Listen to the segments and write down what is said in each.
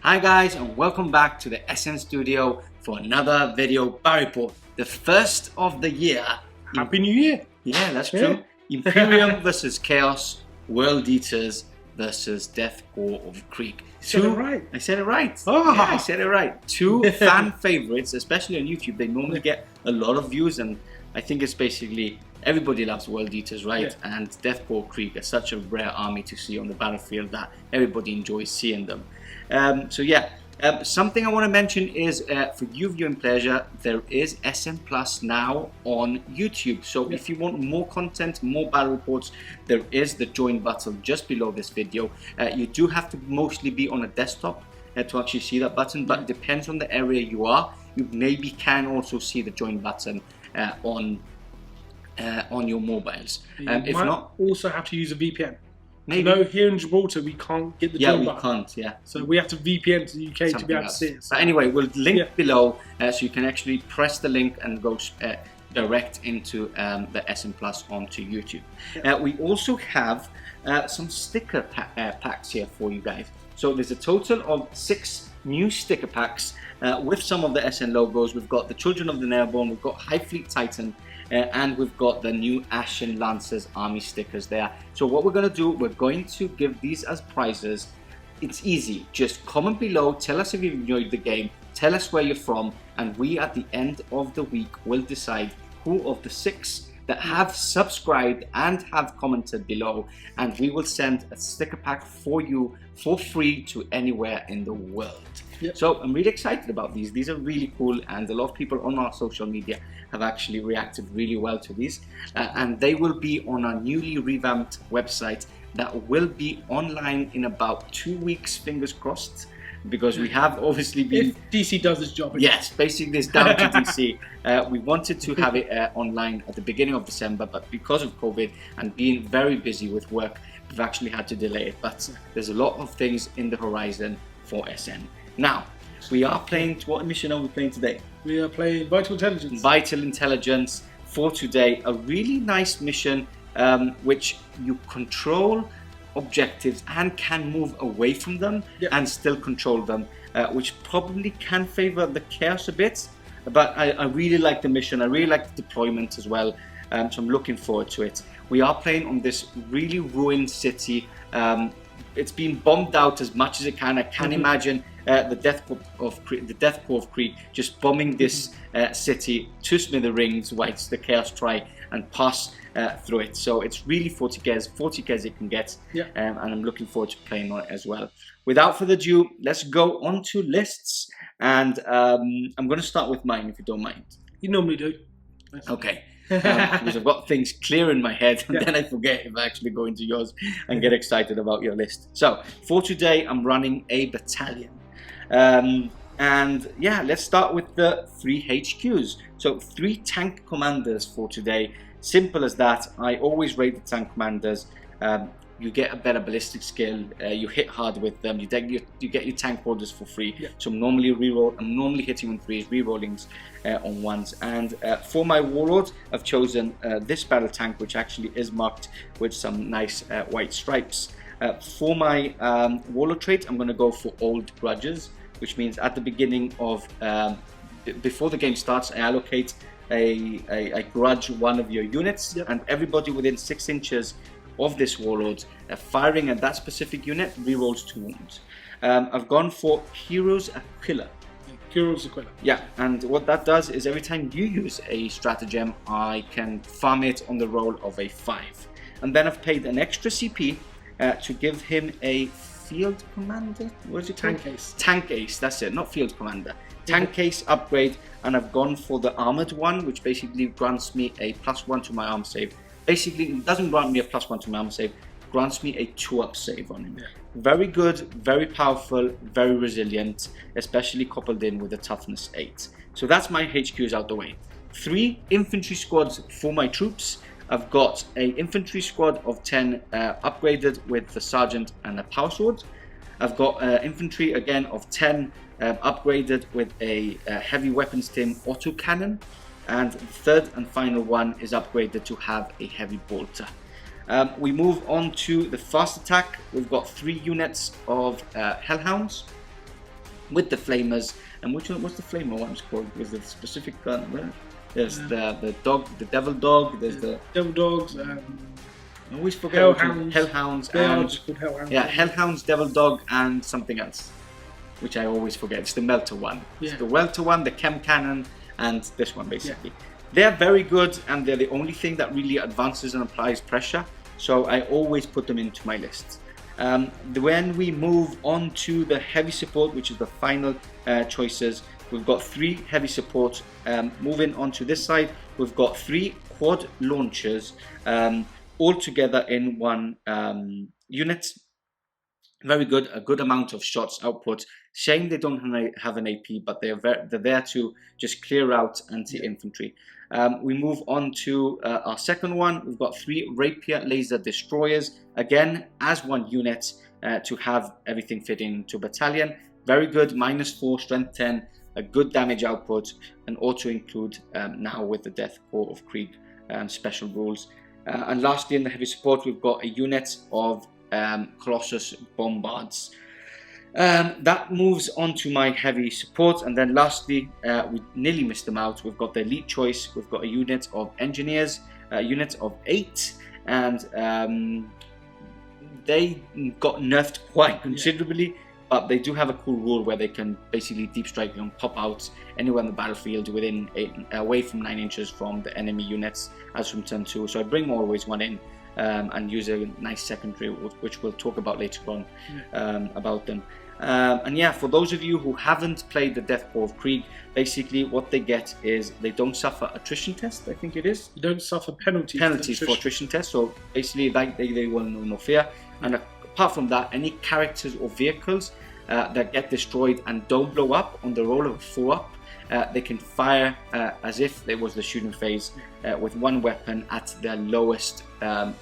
Hi guys, and welcome back to the SN Studio for another video battle report. The first of the year. Happy New Year! Yeah, that's true. Imperium versus Chaos, World Eaters versus Death Korps of Krieg. Said it right. I said it right. Oh. Yeah, I said it right. Two fan favorites, especially on YouTube. They normally get a lot of views, and I think it's basically everybody loves World Eaters, right? Yeah. And Death Korps of Krieg are such a rare army to see on the battlefield that everybody enjoys seeing them. Something I want to mention is for you viewing pleasure, there is SN Plus now on YouTube. So if you want more content, more battle reports, there is the join button just below this video. You do have to mostly be on a desktop to actually see that button, but it depends on the area you are. You maybe can also see the join button on your mobiles. If not, also have to use a VPN. Maybe. No, here in Gibraltar we can't get the join button. Can't. Yeah. So we have to VPN to the UK to be able to see it. So. But anyway, we'll link below so you can actually press the link and go direct into the SN Plus onto YouTube. We also have some sticker packs here for you guys. So there's a total of 6 new sticker packs with some of the SN logos. We've got the Children of the Airborne, we've got High Fleet Titan, and we've got the new Ashen Lancers army stickers there. So what we're going to do, we're going to give these as prizes. It's easy, just comment below, tell us if you enjoyed the game, tell us where you're from, and we at the end of the week will decide who of the 6 that have subscribed and have commented below, and we will send a sticker pack for you for free to anywhere in the world. So I'm really excited about these. These are really cool, and a lot of people on our social media have actually reacted really well to these, and they will be on our newly revamped website that will be online in about 2 weeks, fingers crossed, because we have obviously been... If DC does its job. Yes, basically it's down to DC. We wanted to have it online at the beginning of December, but because of COVID and being very busy with work, we've actually had to delay it. But there's a lot of things in the horizon for SN. Now, we are playing... What mission are we playing today? We are playing Vital Intelligence. Vital Intelligence for today. A really nice mission which you control objectives and can move away from them and still control them, which probably can favor the chaos a bit, but I really like the mission. I really like the deployment as well, so I'm looking forward to it. We are playing on this really ruined city. It's been bombed out as much as it can. I can imagine the Death Korps of Krieg just bombing this city to smithereens whilst the chaos try and pass through it. So it's really 40 Ks it can get, and I'm looking forward to playing on it as well. Without further ado, let's go on to lists, and I'm going to start with mine if you don't mind. You normally do. Okay. Because I've got things clear in my head, and then I forget if I actually go into yours and get excited about your list. So for today, I'm running a battalion. And yeah, let's start with the 3 HQs. So 3 tank commanders for today. Simple as that. I always rate the tank commanders. You get a better ballistic skill. You hit hard with them. You get your tank orders for free. So I'm normally hitting on 3s, rerollings on 1s. And for my Warlord, I've chosen this battle tank, which actually is marked with some nice white stripes. For my Warlord trait, I'm going to go for Old Grudges, which means at the beginning of, before the game starts, I allocate a grudge one of your units, and everybody within 6 inches of this Warlord firing at that specific unit rerolls 2 wounds. I've gone for Heroes Aquila. Heroes Aquila. Yeah, and what that does is every time you use a stratagem, I can farm it on the roll of a 5. And then I've paid an extra CP to give him a field commander. What is it called? Tank ace. Tank ace, that's it, not field commander. Tank ace upgrade, and I've gone for the armored one, which basically grants me a +1 to my arm save. Basically, it doesn't grant me a +1 to my arm save, grants me a 2-up save on him. Very good, very powerful, very resilient, especially coupled in with a toughness 8. So that's my HQs out the way. 3 infantry squads for my troops. I've got a infantry squad of 10 upgraded with the sergeant and a power sword. I've got infantry again of 10 upgraded with a heavy weapons team autocannon, and the third and final one is upgraded to have a heavy bolter. We move on to the fast attack. We've got 3 units of hellhounds. with the flamers. And what's the flamer one's called? There's the specific gun. Right? There's the devil dog. There's the devil dogs. I always forget. Hellhounds. Hellhounds. Yeah, Hellhounds, devil dog, and something else, which I always forget. It's the melter one. Yeah. It's the welter one, the chem cannon, and this one basically. Yeah. They're very good, and they're the only thing that really advances and applies pressure. So I always put them into my list. When we move on to the heavy support, which is the final choices, we've got 3 heavy supports. Moving on to this side, we've got 3 quad launchers all together in one unit. Very good, a good amount of shots output. Shame they don't have an AP, but they're there to just clear out anti-infantry. We move on to our second one. We've got 3 rapier laser destroyers, again as one unit to have everything fit into battalion. Very good, -4, strength 10, a good damage output, and auto include now with the Death Korps of Krieg special rules. And lastly, in the heavy support, we've got a unit of Colossus bombards. That moves on to my heavy support, and then lastly, we nearly missed them out. We've got the elite choice. We've got a unit of engineers, a unit of 8, and they got nerfed quite considerably. But they do have a cool rule where they can basically deep strike and pop out anywhere on the battlefield within away from 9 inches from the enemy units as from turn 2. So I bring always one in and use a nice secondary, which we'll talk about later on about them. And yeah, for those of you who haven't played the Death Korps of Krieg, basically what they get is they don't suffer attrition test, I think it is. You don't suffer penalties for attrition tests, so basically like they will know no fear. And apart from that, any characters or vehicles that get destroyed and don't blow up on the roll of a 4-up, they can fire as if there was the shooting phase with one weapon at their lowest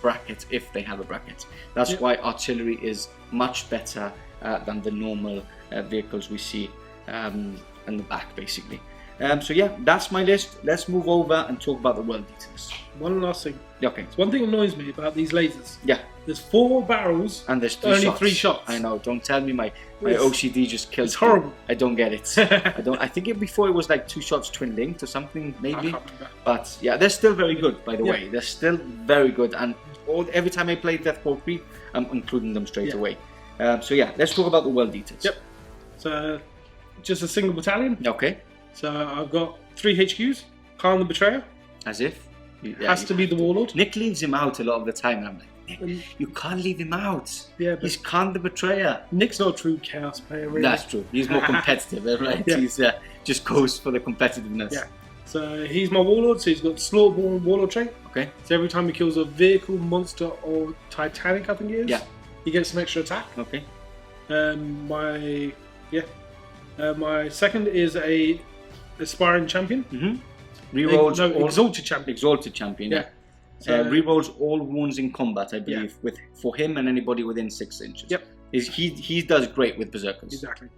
bracket, if they have a bracket. That's why artillery is much better than the normal vehicles we see in the back, basically. So yeah, that's my list. Let's move over and talk about the world details. One last thing. Okay. So one thing annoys me about these lasers. Yeah. There's 4 barrels and there's only 3 shots. I know. Don't tell me my OCD just kills. It's horrible. I don't get it. I think before it was like 2 shots twin linked or something maybe. I can't remember. But yeah, they're still very good. By the way, they're still very good. And every time I play Death Korps of Krieg, I'm including them straight away. So yeah, let's talk about the world details. Yep. So just a single battalion. Okay. So I've got 3 HQs. Khan the Betrayer. As if. Has to be the Warlord. Nick leaves him out a lot of the time, and I'm like, Nick, you can't leave him out. Yeah, he's Khan the Betrayer. Nick's not a true Chaos player, really. That's true. He's more competitive, right? Yeah. He's just goes for the competitiveness. Yeah. So he's my Warlord, so he's got Slaughterborn Warlord trait. Okay. So every time he kills a vehicle, monster, or Titanic, I think it is, he gets some extra attack. Okay. My second is a aspiring champion. Mm-hmm. Rerolls exalted champion. Exalted champion. Yeah. Rerolls all wounds in combat, I believe, for him and anybody within 6 inches. Yep. He does great with berserkers. Exactly.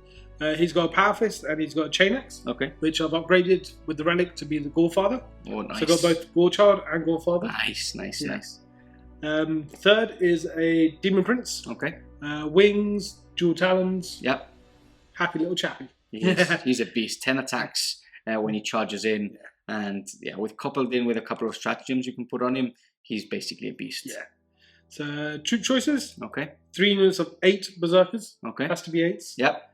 He's got a power fist and he's got a chain axe. Okay. Which I've upgraded with the relic to be the Gorefather. Oh, nice. So I've got both Gorechild and Gorefather. Nice. Third is a Demon Prince. Okay. Wings, dual talons. Yep. Happy little chappy. He's a beast. 10 attacks when he charges in. And coupled in with a couple of stratagems you can put on him, he's basically a beast. Yeah. So troop choices. Okay. 3 units of 8 berserkers. Okay. Has to be 8s. Yep.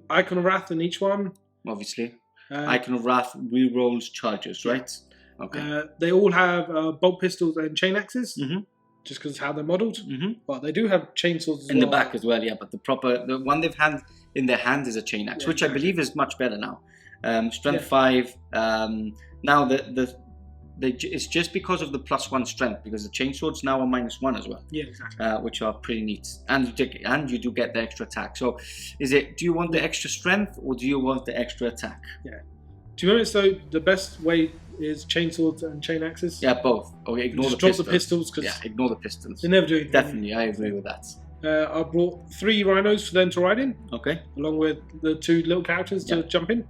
Icon of Wrath in each one. Obviously. Icon of Wrath rerolls charges, right? Okay. They all have bolt pistols and chain axes. Mm-hmm. Just because how they're modelled. Mm-hmm. But they do have chainsaws as in the back as well, yeah. But the one they've had in their hand is a chain axe, which I believe is much better now. Strength 5. Now it's just because of the +1 strength, because the chainswords now are -1 as well. Yeah, exactly. Which are pretty neat, and you do get the extra attack. So, do you want the extra strength or do you want the extra attack? Yeah. To be honest, though, the best way is chainswords and chain axes. Yeah, both. Okay, ignore drop the pistols. Ignore the pistols. They never do anything. Definitely, I agree with that. I brought 3 rhinos for them to ride in. Okay. Along with the 2 little characters to jump in.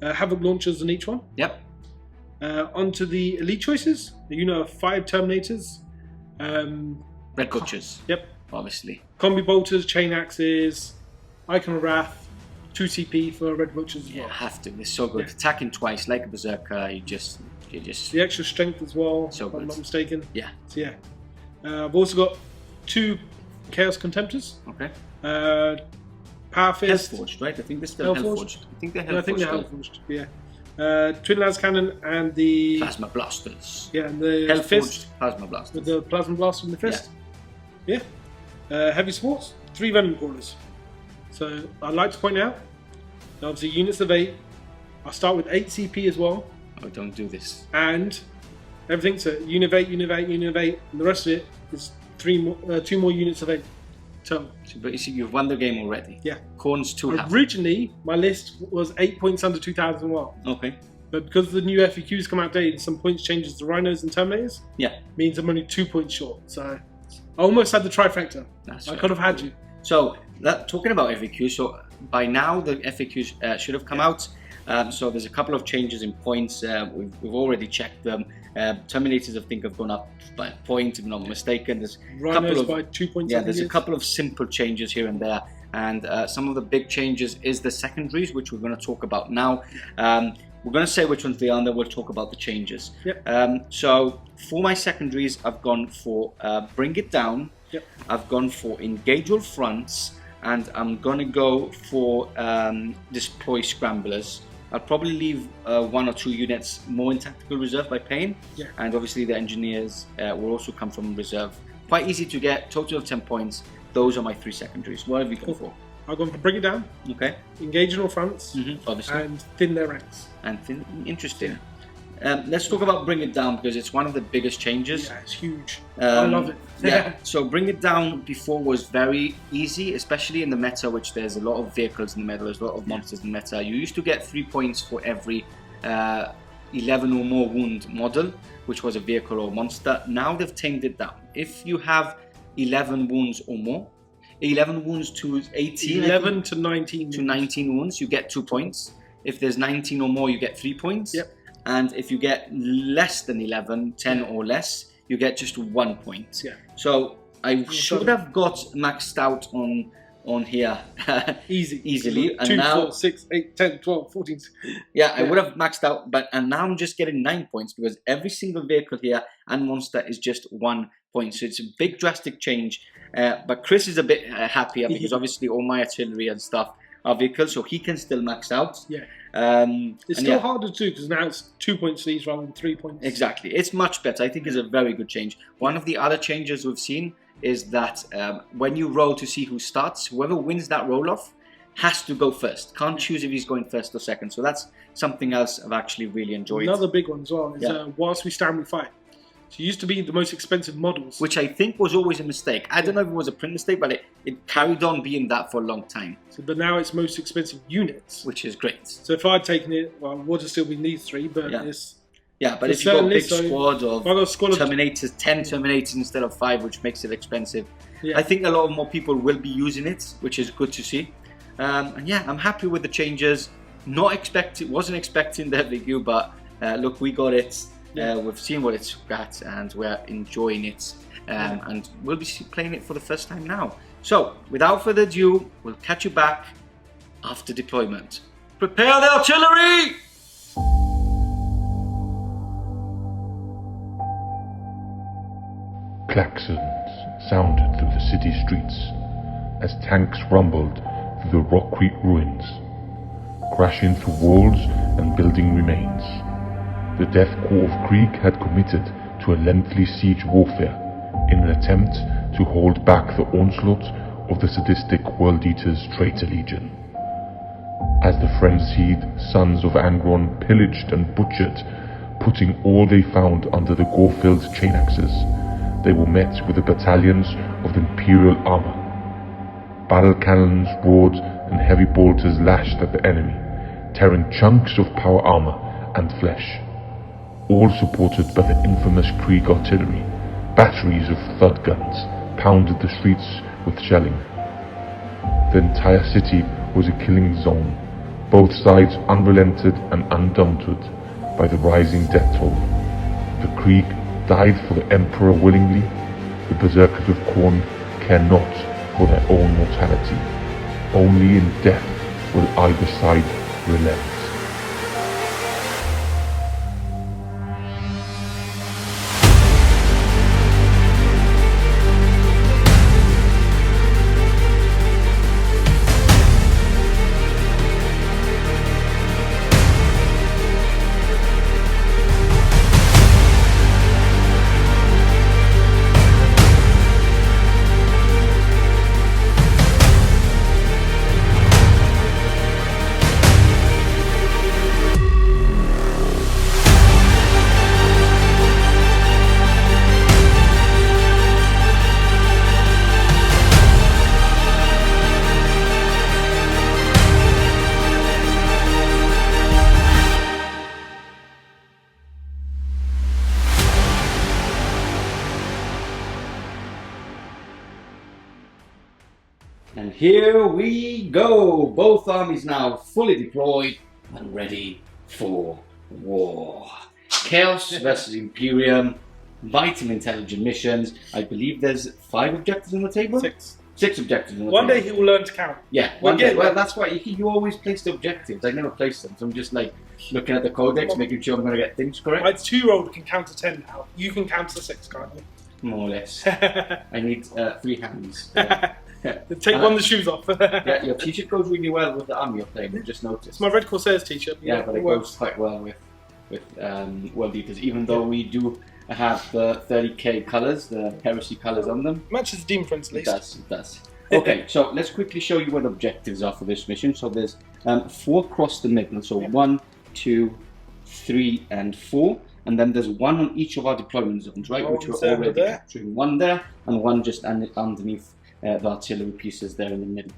Havoc launchers in each one. Yep. Onto the elite choices. The unit of 5 Terminators. Red Butchers. Yep. Obviously. Combi bolters, chain axes, Icon of Wrath, 2 CP for Red Butchers as well. Have to. It's so good. Attacking twice like a berserker. You just. The extra strength as well. So if I'm good. not mistaken. Yeah. So I've also got 2 Chaos Contemptors. Okay. Power Fist. Hellforged, right? I think they're still Hellforged. I think they're Hellforged. I think they're Hellforged. Yeah. Twin Lascannon and the Plasma Blasters. Yeah, and the Hellforged Fist Plasma Blasters. with the Plasma Blaster and the Fist. Yeah. Heavy Supports, 3 Venom Crawlers. So I'd like to point out, obviously units of 8. I'll start with 8 CP as well. Oh, don't do this. And everything, so unit of 8, unit of 8, unit of 8, and the rest of it is 2 more units of 8 total. So, but you see, you've won the game already. Yeah. Corn's too happy. Originally, my list was 8 points under 2001. Okay. But because the new FAQs come out daily, some points changes to Rhinos and Terminators. Yeah. Means I'm only 2 points short. So I almost had the trifecta. I could have had you. So talking about FAQs, so by now the FAQs should have come out. So there's a couple of changes in points. We've already checked them. Terminators, I think, have gone up by a point, if I'm not mistaken. There's Rhinos by 2 points. Yeah, there's a couple of simple changes here and there. And some of the big changes is the secondaries, which we're going to talk about now. We're going to say which ones they are, and then we'll talk about the changes. Yep. So for my secondaries, I've gone for Bring It Down. Yep. I've gone for Engage All Fronts, and I'm going to go for Deploy Scramblers. I'll probably leave 1 or 2 units more in Tactical Reserve by paying. Yeah. And obviously the Engineers will also come from Reserve. Quite easy to get, total of 10 points. Those are my 3 secondaries. What have you gone for? I've gone for Bring It Down. Okay. Engage in all fronts. Obviously. And Thin their ranks. Interesting. Let's talk about Bring It Down, because it's one of the biggest changes. Yeah, it's huge. I love it. Yeah. So Bring It Down before was very easy, especially in the meta, which there's a lot of vehicles in the meta, there's a lot of monsters in the meta. You used to get 3 points for every 11 or more wound model, which was a vehicle or monster. Now they've tamed it down. If you have 11 wounds or more, 11 wounds to 18, 11 to 19 to 19 wounds, you get 2 points. If there's 19 or more, you get 3 points. Yep. And if you get less than 11, 10 or less, you get just 1 point. Yeah. So I should have got maxed out on here easily. And 2, now 4, 6, 8, 10, 12, 14. Yeah, I would have maxed out, and now I'm just getting 9 points because every single vehicle here and monster is just 1 point. So it's a big drastic change. But Chris is a bit happier because obviously all my artillery and stuff are vehicles, so he can still max out. Yeah. It's still harder to do because now it's 2 points for these rather than 3 points. Exactly. It's much better. I think it's a very good change. One of the other changes we've seen is that when you roll to see who starts, whoever wins that roll off has to go first. Can't choose if he's going first or second. So that's something else I've actually really enjoyed. Another big one as well is whilst we stand, we fight. So it used to be the most expensive models. Which I think was always a mistake. I don't know if it was a print mistake, but it carried on being that for a long time. So, but now it's most expensive units. Which is great. So if I'd taken it, well, it would have still been these 3, but it's... Yeah, but if you've got a big squad of Terminators, 10 Terminators instead of 5, which makes it expensive. Yeah. I think a lot more people will be using it, which is good to see. And yeah, I'm happy with the changes. Wasn't expecting the FAQ, but look, we got it. We've seen what it's got and we're enjoying it. And we'll be playing it for the first time now. So, without further ado, we'll catch you back after deployment. Prepare the artillery! Klaxons sounded through the city streets as tanks rumbled through the rock-creek ruins, crashing through walls and building remains. The Death Korps of Krieg had committed to a lengthy siege warfare in an attempt to hold back the onslaught of the sadistic World Eater's traitor legion. As the frenzied sons of Angron pillaged and butchered, putting all they found under the gore-filled chain axes, they were met with the battalions of the Imperial armor. Battle cannons roared and heavy bolters lashed at the enemy, tearing chunks of power armor and flesh. All supported by the infamous Krieg artillery, batteries of thud guns pounded the streets with shelling. The entire city was a killing zone, both sides unrelented and undaunted by the rising death toll. The Krieg died for the Emperor willingly. The Berserkers of Khorne care not for their own mortality. Only in death will either side relent? And here we go! Both armies now fully deployed and ready for war. Chaos versus Imperium, vital intelligent missions. I believe there's 5 objectives on the table? 6. 6 objectives on the One table. day he will learn to count. Yeah, one day. Well, that's why you always place the objectives. I never place them, so I'm just like looking at the codex, making sure I'm going to get things correct. My 2-year-old can count to 10 now. You can count to 6, can't you? More or less. I need 3 hands. Yeah. Take one of the shoes off. Yeah, your t-shirt goes really well with the army you're playing. I just noticed. It's my Red Corsairs t-shirt. Yeah, but it goes quite well with World Eaters, even though we do have the 30k colours, the heresy colours on them. Matches the Demon Prince at least. It does. Okay, so let's quickly show you what objectives are for this mission. So there's 4 across the middle. So 1, 2, 3, and 4. And then there's 1 on each of our deployment zones, right? Which we're already capturing. 1 there, and 1 just underneath the artillery pieces there in the middle.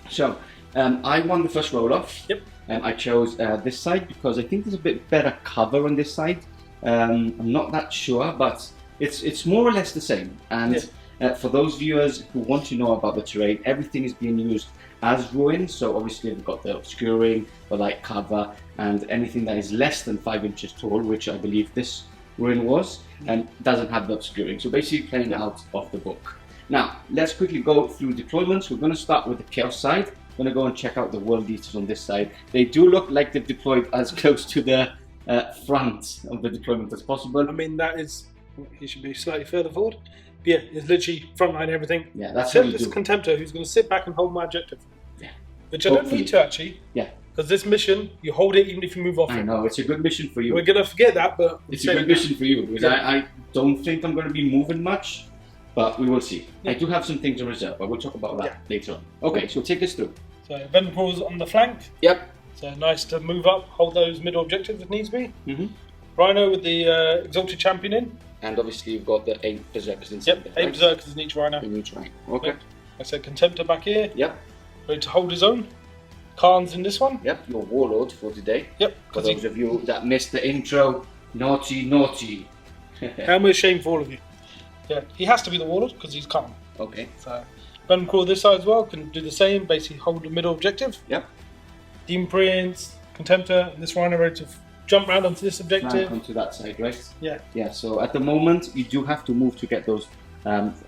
So I won the first roll off. Yep. I chose this side because I think there's a bit better cover on this side. I'm not that sure, but it's more or less the same. And for those viewers who want to know about the terrain, everything is being used as ruins. So obviously we've got the obscuring, the light cover, and anything that is less than 5 inches tall, which I believe this ruin was, and doesn't have the obscuring. So basically playing out of the book. Now, let's quickly go through deployments. We're going to start with the Chaos side. We're going to go and check out the World Eaters on this side. They do look like they've deployed as close to the front of the deployment as possible. I mean, that is, he should be slightly further forward. But yeah, it's literally frontline everything. Yeah, that's Except what you this do. Contemptor who's going to sit back and hold my objective. Yeah. Which I don't need to actually. Yeah. Because this mission, you hold it even if you move off I it. know, it's a good mission for you. We're going to forget that, but... It's a good mission for you, because I don't think I'm going to be moving much, but we will see. I do have some things in reserve, but we'll talk about that later on. Okay, so take us through. So, Venom Crawls on the flank. Yep. So, nice to move up, hold those middle objectives if needs be. Mm-hmm. Rhino with the Exalted Champion in. And obviously you've got the 8 Berserkers inside. Yep, 8 Berserkers in each Rhino. In each Rhino. Okay. Yep. I said Contemptor back here. Yep. Ready to hold his own. Khan's in this one. Yep, your Warlord for today. Yep. For those of you that missed the intro, naughty, naughty. How much shame for all of you. Yeah, he has to be the Warlord because he's Khan. Okay. So, Venom Crawl this side as well, can do the same, basically hold the middle objective. Yep. Demon Prince, Contemptor, and this Rhino ready to jump round onto this objective. Flank onto that side, right? Yeah. Yeah, so at the moment, you do have to move to get those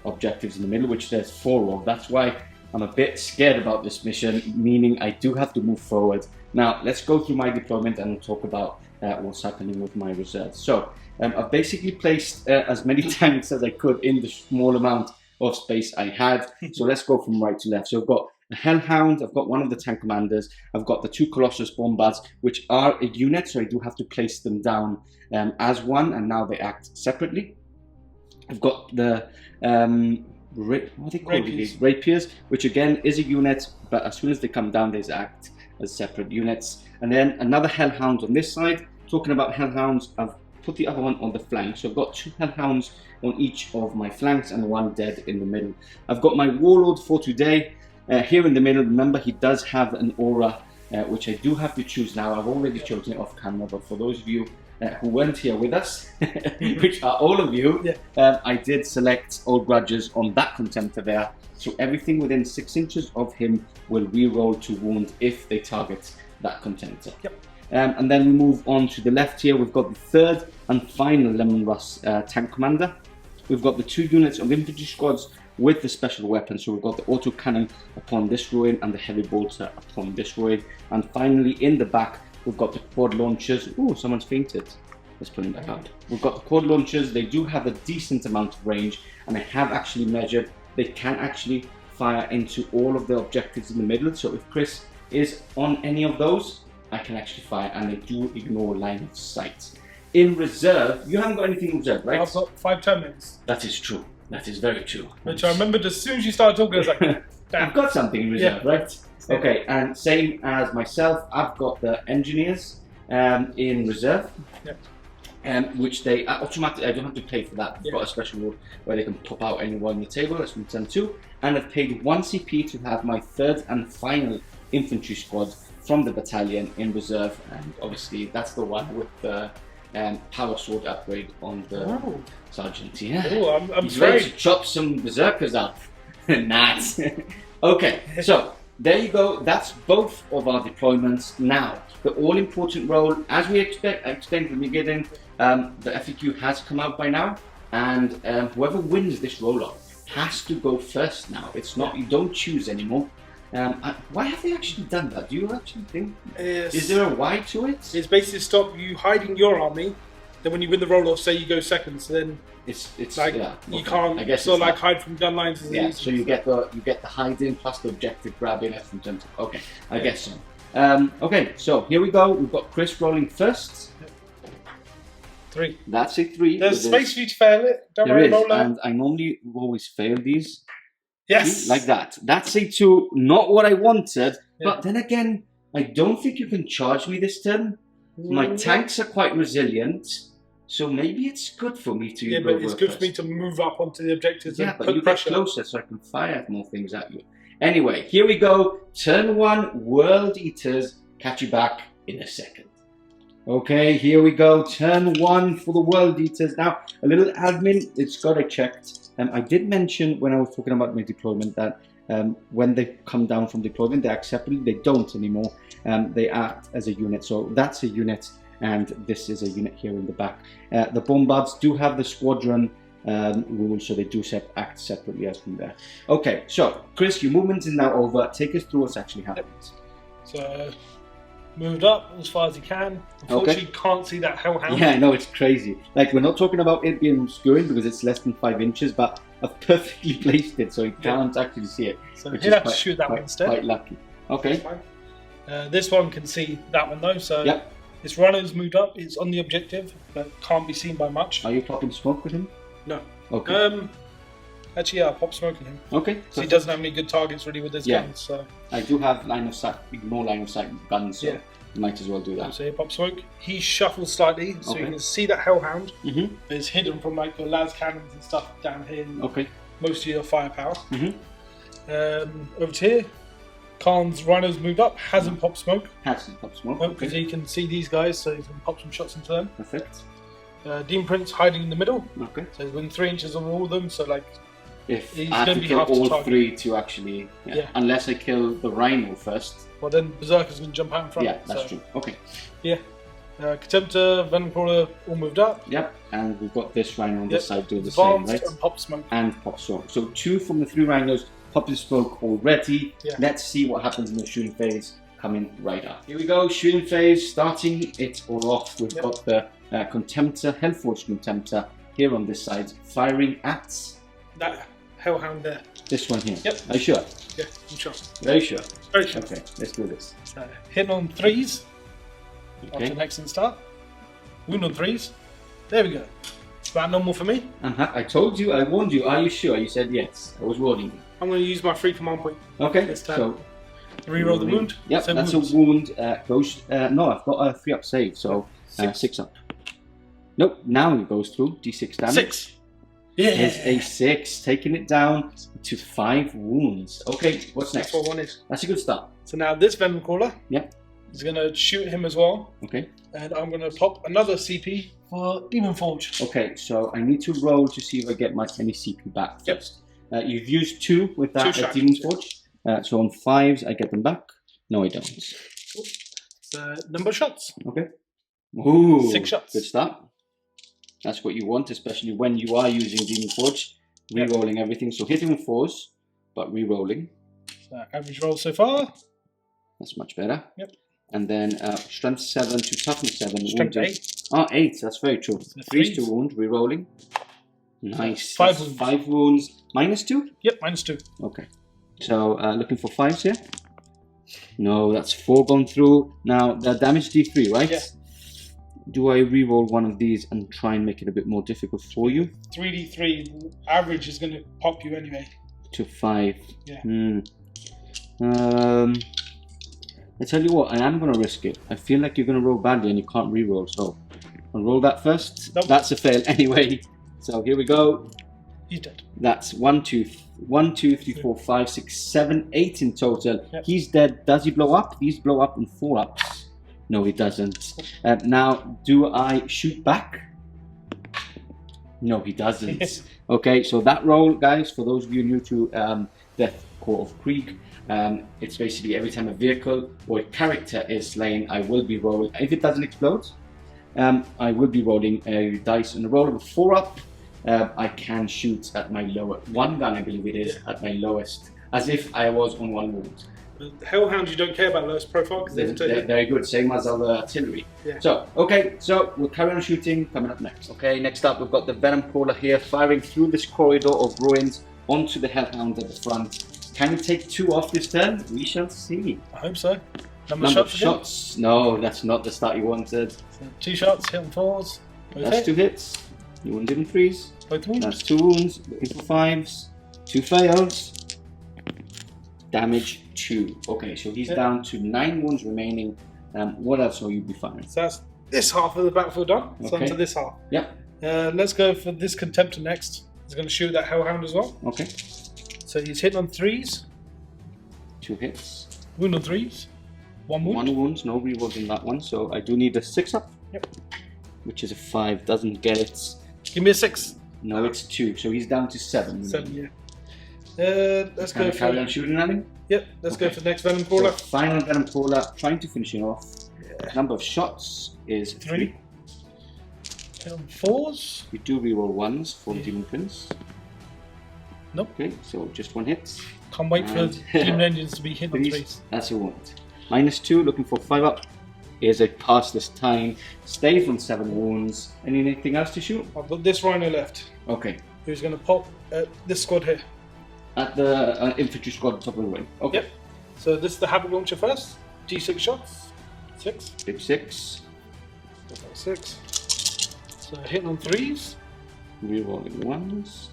objectives in the middle, which there's 4 of. That's why I'm a bit scared about this mission, meaning I do have to move forward. Now, let's go through my deployment and talk about what's happening with my reserves. So, I've basically placed as many tanks as I could in the small amount of space I had. So let's go from right to left. So I've got a Hellhound, I've got one of the tank commanders, I've got the 2 Colossus Bombards, which are a unit, so I do have to place them down as one, and now they act separately. I've got the what are they called? Rapiers, which again is a unit, but as soon as they come down, they act as separate units. And then another Hellhound on this side. Talking about Hellhounds, I've put the other one on the flank. So I've got 2 Hellhounds on each of my flanks and 1 dead in the middle. I've got my Warlord for today here in the middle. Remember, he does have an aura, which I do have to choose now. I've already chosen it off camera, but for those of you who weren't here with us, which are all of you, I did select all Grudges on that Contemptor there. So everything within 6 inches of him will re-roll to wound if they target that Contemptor. Yep. And then we move on to the left here. We've got the 3rd and final Lemon Rust tank commander. We've got the 2 units of infantry squads with the special weapons. So we've got the autocannon upon this ruin and the heavy bolter upon this ruin. And finally in the back, we've got the quad launchers. Ooh, someone's fainted. Let's put them back out. We've got the quad launchers. They do have a decent amount of range, and I have actually measured. They can actually fire into all of the objectives in the middle. So if Chris is on any of those, I can actually fire, and they do ignore line of sight. In reserve, you haven't got anything in reserve, right? I've got 5 terminals. That is true. That is very true. Which I remembered as soon as you started talking, I was like, damn. I've got something in reserve, right? Okay, and same as myself, I've got the engineers in reserve. Yep. Which they automatically, I don't have to pay for that. They've got a special rule where they can pop out anyone on the table. That's from turn 2. And I've paid 1 CP to have my 3rd and final infantry squad from the battalion in reserve. And obviously that's the one with the power sword upgrade on the sergeant. Yeah. Oh, I'm He's ready afraid. to chop some berserkers up. Nats. Okay, so there you go. That's both of our deployments. Now, the all-important role, as we explained from the beginning, the FAQ has come out by now, and whoever wins this roll-up has to go first now. It's not, you don't choose anymore. Why have they actually done that? Do you actually think? Is there a why to it? It's basically to stop you hiding your army. Then when you win the roll-off, say you go second, so then it's like yeah, you can't I guess sort of it's like hide from gun lines. yeah, so you get the hiding plus the objective grabbing it from terms of, okay, I guess so. Okay, so here we go. We've got Chris rolling first. 3. That's a 3. There's space for you to fail it. Don't There worry, is, roll and I normally always fail these. Yes. See, like that. That's a 2. Not what I wanted, but then again, I don't think you can charge me this turn. My tanks are quite resilient, so maybe it's good for me to. Yeah, but it's good for me to move up onto the objectives Yeah, and but put you pressure. get closer, so I can fire more things at you. Anyway, here we go. Turn 1, World Eaters. Catch you back in a second. Okay, here we go. Turn 1 for the World Eaters. Now, a little admin. It's got it checked. I did mention when I was talking about my deployment that when they come down from deployment, they accept it. They don't anymore. They act as a unit. So that's a unit, and this is a unit here in the back. The Bombards do have the squadron rule, so they do act separately as from there. Okay, so Chris, your movement is now over. Take us through what's actually happened. So moved up as far as you can. Unfortunately, you can't see that hellhound. Yeah, I know, it's crazy. Like, we're not talking about it being obscuring because it's less than 5 inches, but I've perfectly placed it so you can't actually see it. So which he'll is have to shoot that one instead. Quite lucky. Okay. This one can see that one though, so this runner's moved up. It's on the objective, but can't be seen by much. Are you popping smoke with him? No. Okay. Actually, yeah, I'll pop smoke on him. Okay. So he doesn't have any good targets really with his guns. So I do have line of sight, ignore line of sight guns, so you might as well do that. So he pops smoke. He shuffles slightly, so you can see that hellhound. But it's hidden from like your Lascannons and stuff down here. Okay. Most of your firepower. Over to here, Khan's rhinos moved up. Hasn't popped smoke. Hasn't popped smoke. Because he can see these guys, so he can pop some shots into them. Perfect. Dean Prince hiding in the middle. Okay. So he's within 3 inches of all of them. So like, if he's I have gonna to be kill hard to all target. 3 to actually, unless I kill the rhino first. Well, then Berserker's going to jump out in front. Yeah, that's true. Okay. Yeah. Contemptor, Venom Crawler all moved up. Yep, and we've got this rhino on this side doing the same, Advanced right? and pop smoke. And pop smoke. So 2 from the 3 rhinos, popping smoke already. Yeah. Let's see what happens in the shooting phase coming right up. Here we go, shooting phase, starting it all off. We've got the Contemptor, Hellforged Contemptor here on this side, firing at that hellhound there. this one here. Yep. Are you sure? Yeah, I'm sure. Very sure. Very sure. Okay, let's do this. Hitting on 3s. Okay. After an excellent start. Wound on 3s. There we go. About normal for me. I told you, I warned you. Are you sure? You said yes. I was warning you. I'm going to use my free command point. Okay, This time. so Reroll the wound. Yep, So that's wounds. a wound. Goes. No, I've got a 3 up save, so 6 up. Nope, now it goes through. D6 damage. 6. Yeah. Is a 6, taking it down to 5 wounds. Okay, what's next? That's what I wanted. That's a good start. So now this Venom Crawler is going to shoot him as well. Okay. And I'm going to pop another CP for Demon Forge. Okay, so I need to roll to see if I get any CP back first. You've used 2 with that Two Demon shots, Forge. So on 5s, I get them back. No, I don't. So number of shots. Okay. Ooh, 6 shots. Good start. That's what you want, especially when you are using Demon Forge. Re-rolling everything. So hitting with 4s, but re-rolling. So average roll so far. That's much better. Yep. And then strength 7 to toughness 7. Strength wounded. 8. Oh, 8. That's very true. So 3s to wound, re-rolling. Nice. 5 wounds. 5 wounds. -2? Yep, -2. Okay. So looking for 5s here. No, that's 4 gone through. Now the damage D3, right? Yeah. Do I re-roll one of these and try and make it a bit more difficult for you? 3d3 average is going to pop you anyway. To 5. Yeah. I tell you what, I am going to risk it. I feel like you're going to roll badly and you can't re-roll, so I'll roll that first. Nope. That's a fail anyway. So here we go. He's dead. That's 1, 2, 3, 4, 5, 6, 7, 8 in total. Yep. He's dead. Does he blow up? These blow up in 4 ups. No, he doesn't. Now, do I shoot back? No, he doesn't. Okay, so that roll, guys, for those of you new to Death Korps of Krieg, it's basically every time a vehicle or a character is slain, I will be rolling. If it doesn't explode, I will be rolling a dice on a roll of a 4 up. I can shoot at my lower 1 gun, I believe it is, at my lowest, as if I was on 1 wound. The Hellhounds, you don't care about lowest profile because They're very good, same as other artillery. Yeah. So, okay, so we'll carry on shooting, coming up next. Okay, next up we've got the Venom Crawler here, firing through this corridor of ruins onto the Hellhound at the front. Can you take 2 off this turn? We shall see. I hope so. Number of shots? shots? No, that's not the start you wanted. So 2 shots, hit on 4s. Both That's hit. 2 hits. You wounded in 3s. Both wounds. That's 2 wounds. Looking for 5s. 2 fails. Damage 2. Okay, so he's down to 9 wounds remaining. What else will you be firing? So that's this half of the battlefield done. So Okay. onto this half. Yep. Let's go for this Contemptor next. He's going to shoot that Hellhound as well. Okay. So he's hitting on 3s. 2 hits. Wound on 3s. 1 wound. 1 wound. No rerolls in that one. So I do need a 6 up. Yep. Which is a 5. Doesn't get it. Give me a 6. No, it's 2. So he's down to 7. 7, yeah. Let's Can go I carry on for. shooting at him? Yep. Let's go Okay. for the next Venom So Crawler. final Venom Crawler, trying to finish it off. Number of shots is 3. Hit on 4s. We do reroll 1s for Demon Prince. Nope. Okay, so just 1 hit. Can't wait for And- Demon Engines to be hit on 3s. 3s. That's a wound. -2, looking for 5 up. Is a pass this time. Stays on 7 wounds. Anything else to shoot? I've got this Rhino left. Okay. Who's going to pop at this squad here. At the Infantry Squad top of the ring. Okay. Yep. So this is the Havoc Launcher first. D6 shots. 6. Big 6. 6. So hitting on 3s. Rerolling 1s.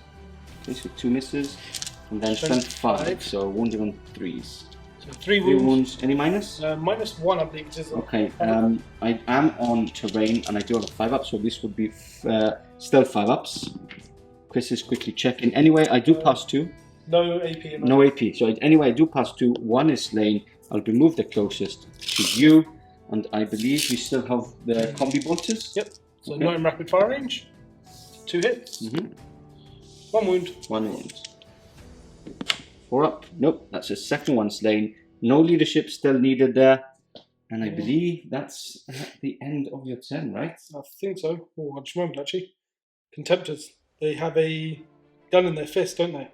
Okay, so 2 misses. And then Strength strength 5. 5. So wounding on 3s. So 3 3 wounds. wounds. Any minus? -1, I think it is. Okay, I am on terrain and I do have a 5 up, so this would be still 5 ups. Chris is quickly checking. Anyway, I do pass 2. No AP. In No AP. So anyway, I do pass 2. 1 is slain. I'll remove the closest to you, and I believe we still have the combi bolters. Yep. So Okay. not in rapid fire range. 2 hits. 1 wound. 1 wound. 4 up. Nope, that's the second one slain. No leadership still needed there. And I believe that's at the end of your turn, right? I think so. Oh, I just remembered actually. Contemptors. They have a gun in their fist, don't they?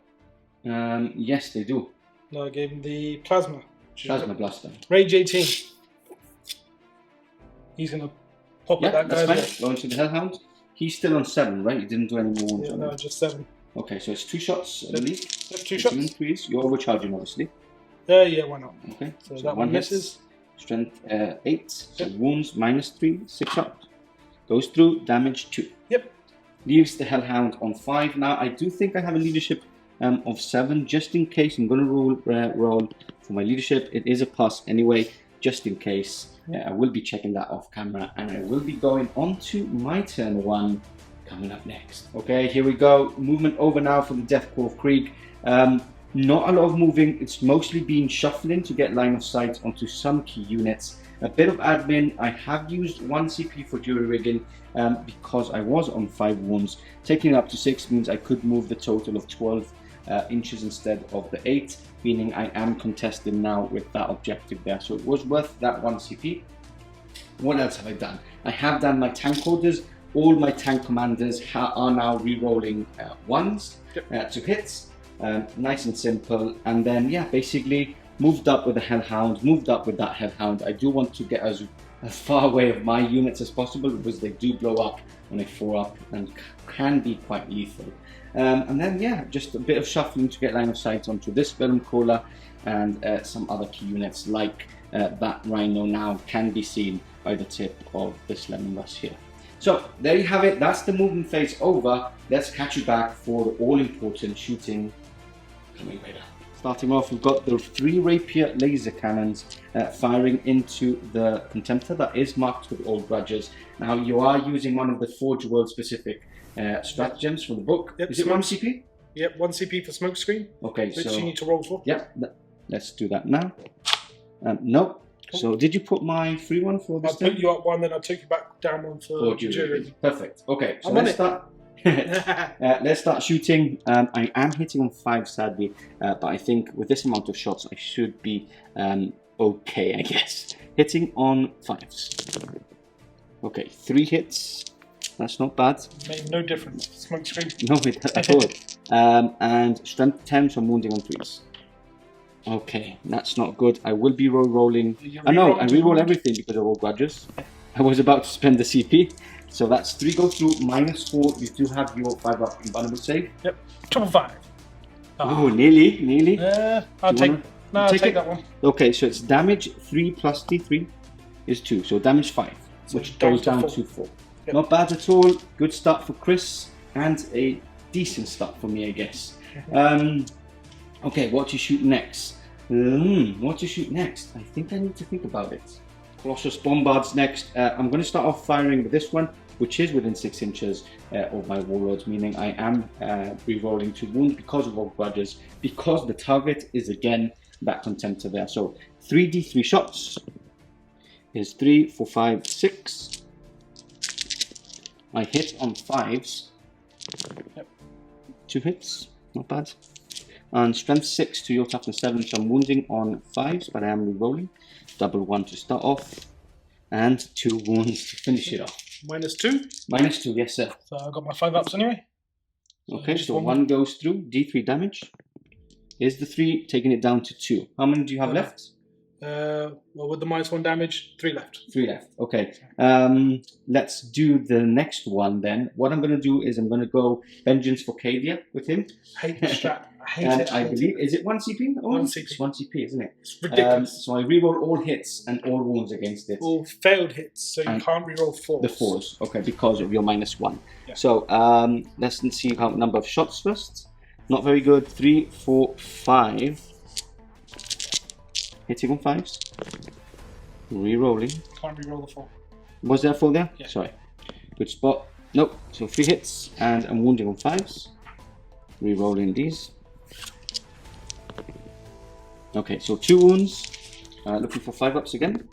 Yes, they do. No, I gave them the plasma. Plasma blaster. Rage 18. He's going to pop Yeah, at that that's guy. fine. Going to the Hellhound. He's still on 7, right? He didn't do any more wounds Yeah, on no, him. just 7. Okay, so it's 2 shots, I believe. That's 2 It's shots. an increase. You're overcharging, obviously. Yeah, why not? Okay, So that one hits. misses. Strength 8. So Yep. wounds -3, 6 up. Goes through, damage 2. Yep. Leaves the Hellhound on 5. Now, I do think I have a leadership of 7, just in case. I'm going to roll for my leadership. It is a pass anyway, just in case. I will be checking that off camera, and I will be going on to my turn 1 coming up next. Okay, here we go. Movement over now for the Death Korps of Krieg. Not a lot of moving. It's mostly been shuffling to get line of sight onto some key units. A bit of admin. I have used 1 CP for jury rigging because I was on 5 wounds. Taking it up to 6 means I could move the total of 12 inches instead of the 8, meaning I am contesting now with that objective there. So it was worth that 1 CP. What else have I done? I have done my tank orders. all my tank commanders are now re-rolling ones to hits. Nice and simple. And then, yeah, basically moved up with the Hellhound, moved up with that Hellhound. I do want to get as far away of my units as possible because they do blow up when they 4-up and can be quite lethal. And then, yeah, just a bit of shuffling to get line of sight onto this Venom Crawler and some other key units like that Rhino now can be seen by the tip of this Lemongrass here. So there you have it. That's the movement phase over. Let's catch you back for the all-important shooting coming later. Starting off, we've got the 3 Rapier laser cannons firing into the Contemptor that is marked with all Grudges. Now you are using one of the Forge World specific stratagems from the book. Is it 1 CP? Yep, 1 CP for smoke screen. Okay, which so you need to roll for. Yep, let's do that now. No. Cool. So did you put my free one for this? I put you up one, then I took you back down one for jury. Perfect. Okay, so let's start. Let's start shooting. I am hitting on 5 sadly, but I think with this amount of shots I should be okay, I guess. Hitting on 5s. Okay, 3 hits. That's not bad. Made no difference. Smoke screen. No, at all. And strength 10, so I'm wounding on 3s. Okay, that's not good. I will be rolling. I know, I reroll everything because of all Grudges. I was about to spend the CP. So that's 3 go through, -4. You do have your 5-up invulnerable save. Yep, triple 5. Oh, nearly. I'll take that one. Okay, so it's damage 3 plus D3 is 2. So damage 5, so which goes down to 4. Yep. Not bad at all. Good start for Chris and a decent start for me, I guess. Okay, what to shoot next? What to shoot next? I think I need to think about it. Colossus Bombards next. I'm going to start off firing with this one, which is within 6 inches of my Warlords, meaning I am re-rolling to wound because of all Grudges, because the target is again that Contemptor there. So 3d3 shots is 3, 4, 5, 6. I hit on 5s. Yep. 2 hits, not bad. And strength 6 to your toughness 7, so I'm wounding on 5s, but I am re-rolling. Double 1 to start off, and 2 wounds to finish it off. -2? -2, yes sir. So I've got my 5-ups anyway. Okay, so 1 goes through, D3 damage. Here's the 3, taking it down to 2. How many do you have left? Well, with the -1 damage, 3 left. 3 left, okay. Let's do the next one then. What I'm going to do is I'm going to go Vengeance for Cadia with him. Hate the strat. I hate and it. I believe, is it 1 CP? Oh, 1 CP. It's 1 CP, isn't it? It's ridiculous. So I reroll all hits and all wounds against it. All failed hits, so you can't reroll 4s. The 4s, okay, because of your -1. Yeah. So let's see how number of shots first. Not very good. 3, 4, 5. Hitting on 5s. Re-rolling. Can't reroll the 4. Was there a 4 there? Yeah. Sorry. Good spot. Nope. So 3 hits and I'm wounding on 5s. Re-rolling these. Okay, so 2 wounds. Looking for 5-ups again.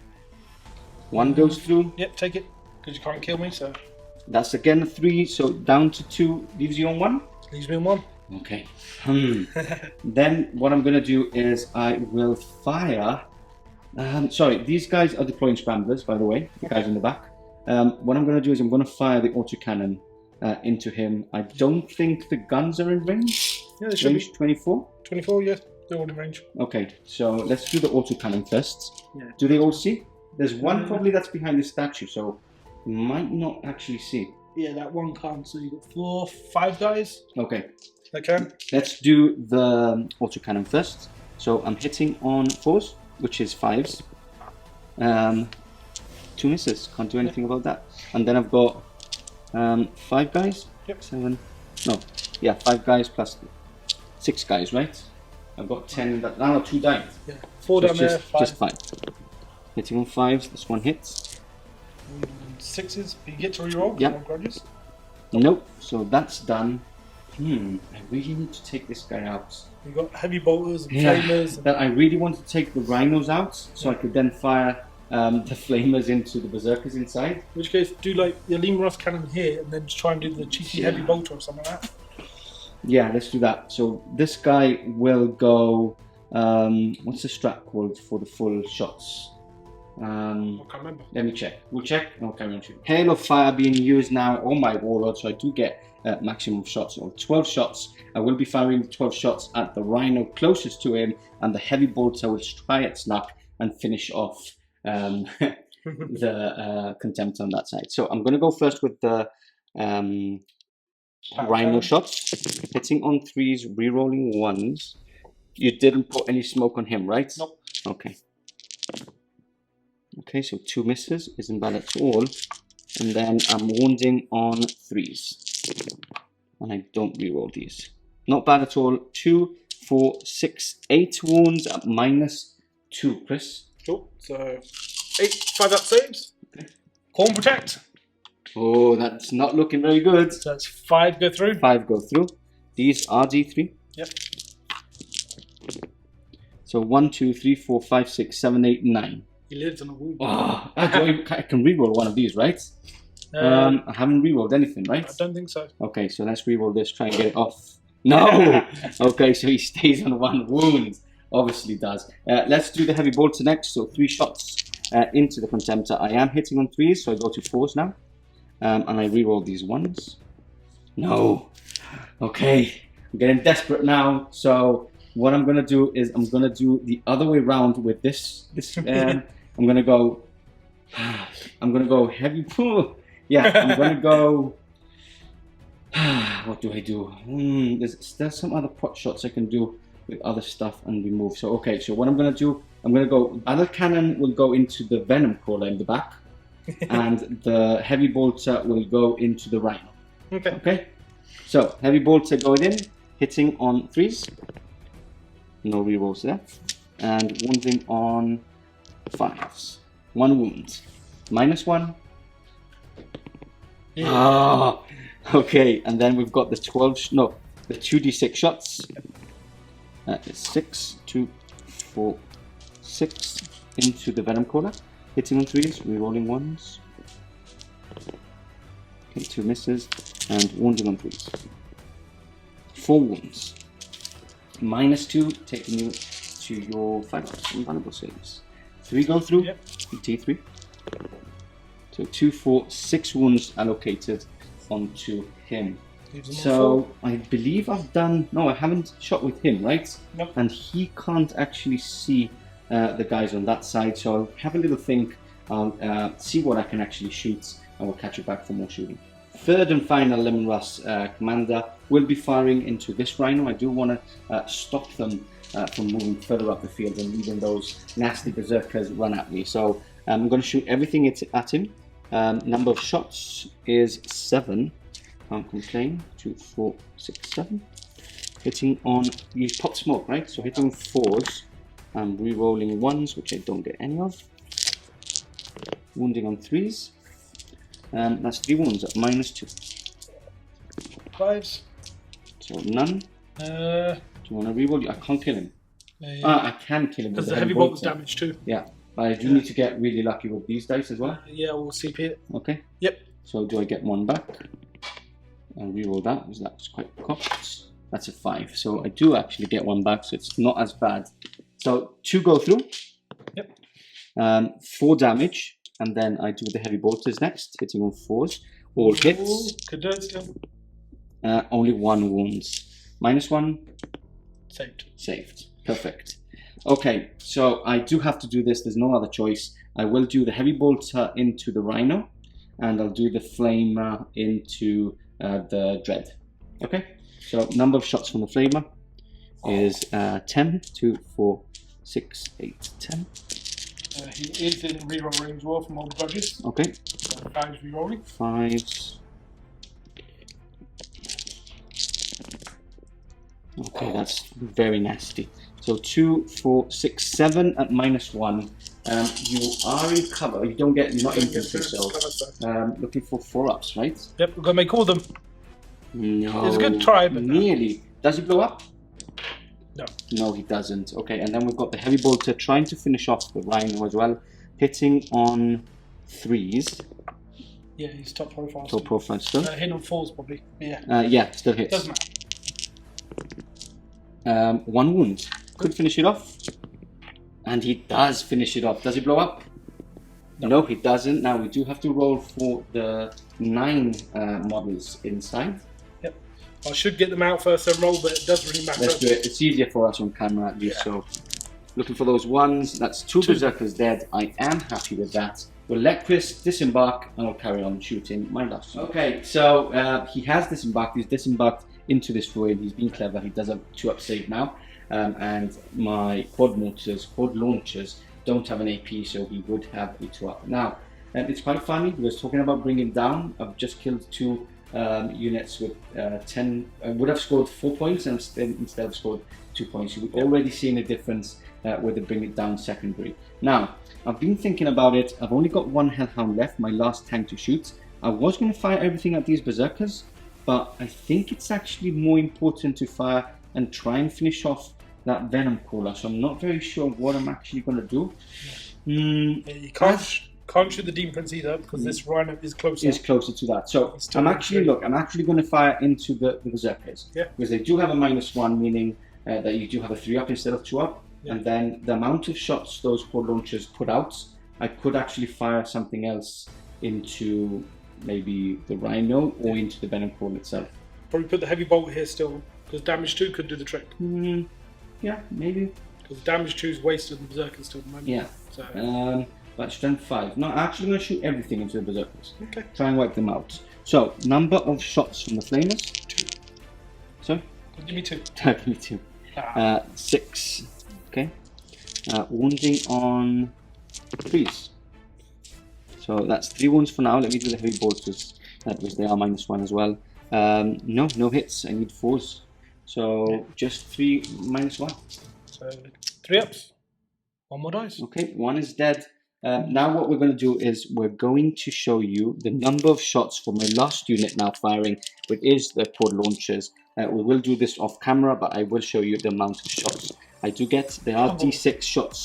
1 goes through. Yep, take it. Because you can't kill me, so. That's again a 3, so down to 2. Leaves you on 1? Leaves me on 1. Okay. Then what I'm going to do is I will fire. Sorry, these guys are deploying scramblers, by the way. The guys in the back. What I'm going to do is I'm going to fire the autocannon into him. I don't think the guns are in range. Yeah, they should range be. 24? 24, yeah. They're all in range. Okay, so let's do the autocannon first. Yeah. Do they all see? There's one probably that's behind the statue, so you might not actually see. Yeah, that one can't. So you've got 4, 5 guys. Okay. They can. Let's do the autocannon first. So I'm hitting on 4s, which is 5s. 2 misses. Can't do anything about that. And then I've got 5 guys. Yep. 7. No. Yeah, 5 guys plus 6 guys, right? I've got 10 in that. No, 2 died. Yeah. 4 so down there. 5. Just 5. Hitting on 5s. This one hits. 6s. But you get to reroll. Yep. Grudges. Nope. So that's done. I really need to take this guy out. You've got heavy bolters and flamers. That I really want to take the rhinos out so I could then fire the flamers into the berserkers inside. In which case, do like the Limros cannon here and then just try and do the cheeky heavy bolter or something like that. Yeah, let's do that. So this guy will go. What's the strat called for the full shots? I can't remember. Let me check. We'll check and we'll carry on shooting. Hail of fire being used now on my Warlord, so I do get maximum shots of 12 shots. I will be firing 12 shots at the Rhino closest to him, and the heavy bolter will try its luck and finish off the contempt on that side. So I'm going to go first with the Rhino shots, hitting on 3s, re-rolling 1s. You didn't put any smoke on him, right? Nope. Okay. Okay, so 2 misses, isn't bad at all. And then I'm wounding on 3s. And I don't re-roll these. Not bad at all. 2, 4, 6, 8 wounds at -2, Chris. Sure. So 8, 5 up saves. Okay. Call and protect. Oh, that's not looking very good. So that's 5 go through. 5 go through. These are D3. Yep. So 1, 2, 3, 4, 5, 6, 7, 8, 9. He lives on a wound. Oh, I can re-roll one of these, right? I haven't re-rolled anything, right? I don't think so. Okay, so let's re-roll this, try and get it off. No! Okay, so he stays on 1 wound. Obviously does. Let's do the heavy bolter next. So 3 shots into the contemptor. I am hitting on 3s, so I go to 4s now. And I re-roll these 1s. No. Okay, I'm getting desperate now. So what I'm gonna do is I'm gonna do the other way around with this. I'm gonna go heavy. Yeah, I'm gonna go. What do I do? There's some other pot shots I can do with other stuff and remove. So okay, so what I'm gonna do, I'm gonna go. Battle cannon will go into the venom crawler in the back, and the heavy bolter will go into the rhino. Okay. Okay. So heavy bolter going in, hitting on 3s. No rerolls there, and wounding on 5s. 1 wound, -1. Yeah. Oh, okay. And then we've got the 2d6 shots. That is 6, 2, 4, 6 into the venom crawler, hitting on 3s, rerolling 1s. Okay, 2 misses, and wounding on 3s. 4 wounds. -2, taking you to your 5 invulnerable saves. 3 go through, yep. T3. So 2, 4, 6 wounds allocated onto him. So I believe I've done. No, I haven't shot with him, right? Nope. And he can't actually see the guys on that side. So I'll have a little think. I'll see what I can actually shoot, and we'll catch you back for more shooting. Third and final Lemon Rust commander will be firing into this rhino. I do want to stop them from moving further up the field and leaving those nasty berserkers run at me. So I'm going to shoot everything at him. Number of shots is 7. Can't complain. 2, 4, 6, 7. Hitting on, you pop smoke, right? So hitting 4s. I'm re-rolling 1s, which I don't get any of. Wounding on 3s. That's 3 wounds at -2. 5s. So none. Do you want to re-roll? I can't kill him. I can kill him because the heavy bolt was damaged too. Yeah, but I do need to get really lucky with these dice as well. Yeah, we'll CP it. Okay. Yep. So do I get 1 back? And re-roll that, because that was quite cocked. That's a 5. So I do actually get 1 back, so it's not as bad. So 2 go through. Yep. 4 damage, and then I do the heavy bolters next, hitting on 4s. All hits. Only 1 wounds. -1. Saved. Saved. Perfect. Okay, so I do have to do this. There's no other choice. I will do the heavy bolter into the rhino, and I'll do the flamer into the dread. Okay, so number of shots from the flamer is 10, 2, 4, 6, 8, 10. He is in reroll range as well from all the Grudges. Okay. So 5s rerolling. 5s. Okay, that's very nasty. So 2, 4, 6, 7 at -1. You are in cover. You don't get. You're not infantry, so looking for 4-ups, right? Yep, we're gonna make all of them. No. It's a good try, but nearly. Does he blow up? No. No, he doesn't. Okay, and then we've got the heavy bolter trying to finish off the rhino as well, hitting on 3s. Yeah, he's top profile. Top profile still. Hit on 4s probably. Yeah. Yeah, still hits. Doesn't matter. 1 wound. Could finish it off. And he does finish it off. Does he blow up? No, he doesn't. Now we do have to roll for the 9 models inside. Yep. I should get them out first and roll, but it doesn't really matter. Let's do it. It's easier for us on camera at least. So looking for those ones. That's 2 berserkers dead. I am happy with that. We'll let Chris disembark and I'll carry on shooting my last one. Okay, so he has disembarked. He's disembarked into this ruin. He's been clever. He does a 2-up save now. And my quad launchers don't have an AP, so he would have a 2-up. Now, it's quite funny because talking about bringing down, I've just killed 2 units with 10. I would have scored 4 points and instead have scored 2 points. We've already seen a difference with the bring it down secondary. Now, I've been thinking about it. I've only got 1 Hellhound left, my last tank to shoot. I was going to fire everything at these berserkers, but I think it's actually more important to fire and try and finish off that venom crawler. So I'm not very sure what I'm actually going to do. You can't shoot the Demon Prince either because this rhino is closer. Is closer to that. So I'm actually going to fire into the berserkers. Yeah. Because they do have a -1, meaning that you do have a 3-up instead of 2-up. Yeah. And then the amount of shots those quad launchers put out, I could actually fire something else into maybe the rhino or into the venom crawler itself. Probably put the heavy bolt here still because damage 2 could do the trick. Yeah, maybe. Because damage 2 is wasted on the berserkers still at the moment. Yeah. So. But strength 5. No, I'm actually going to shoot everything into the berserkers. Okay. Try and wipe them out. So, number of shots from the flamers? 2. Sorry? Give me 2. Give me 2. 6. Okay. Wounding on 3s. So that's 3 wounds for now. Let me do the heavy bolters because they are -1 as well. No hits. I need 4s. So just 3 -1. So 3 ups. 1 more dice. Okay, 1 is dead. Now what we're going to do is we're going to show you the number of shots for my last unit now firing, which is the quad launchers. We will do this off camera, but I will show you the amount of shots. There are D6 shots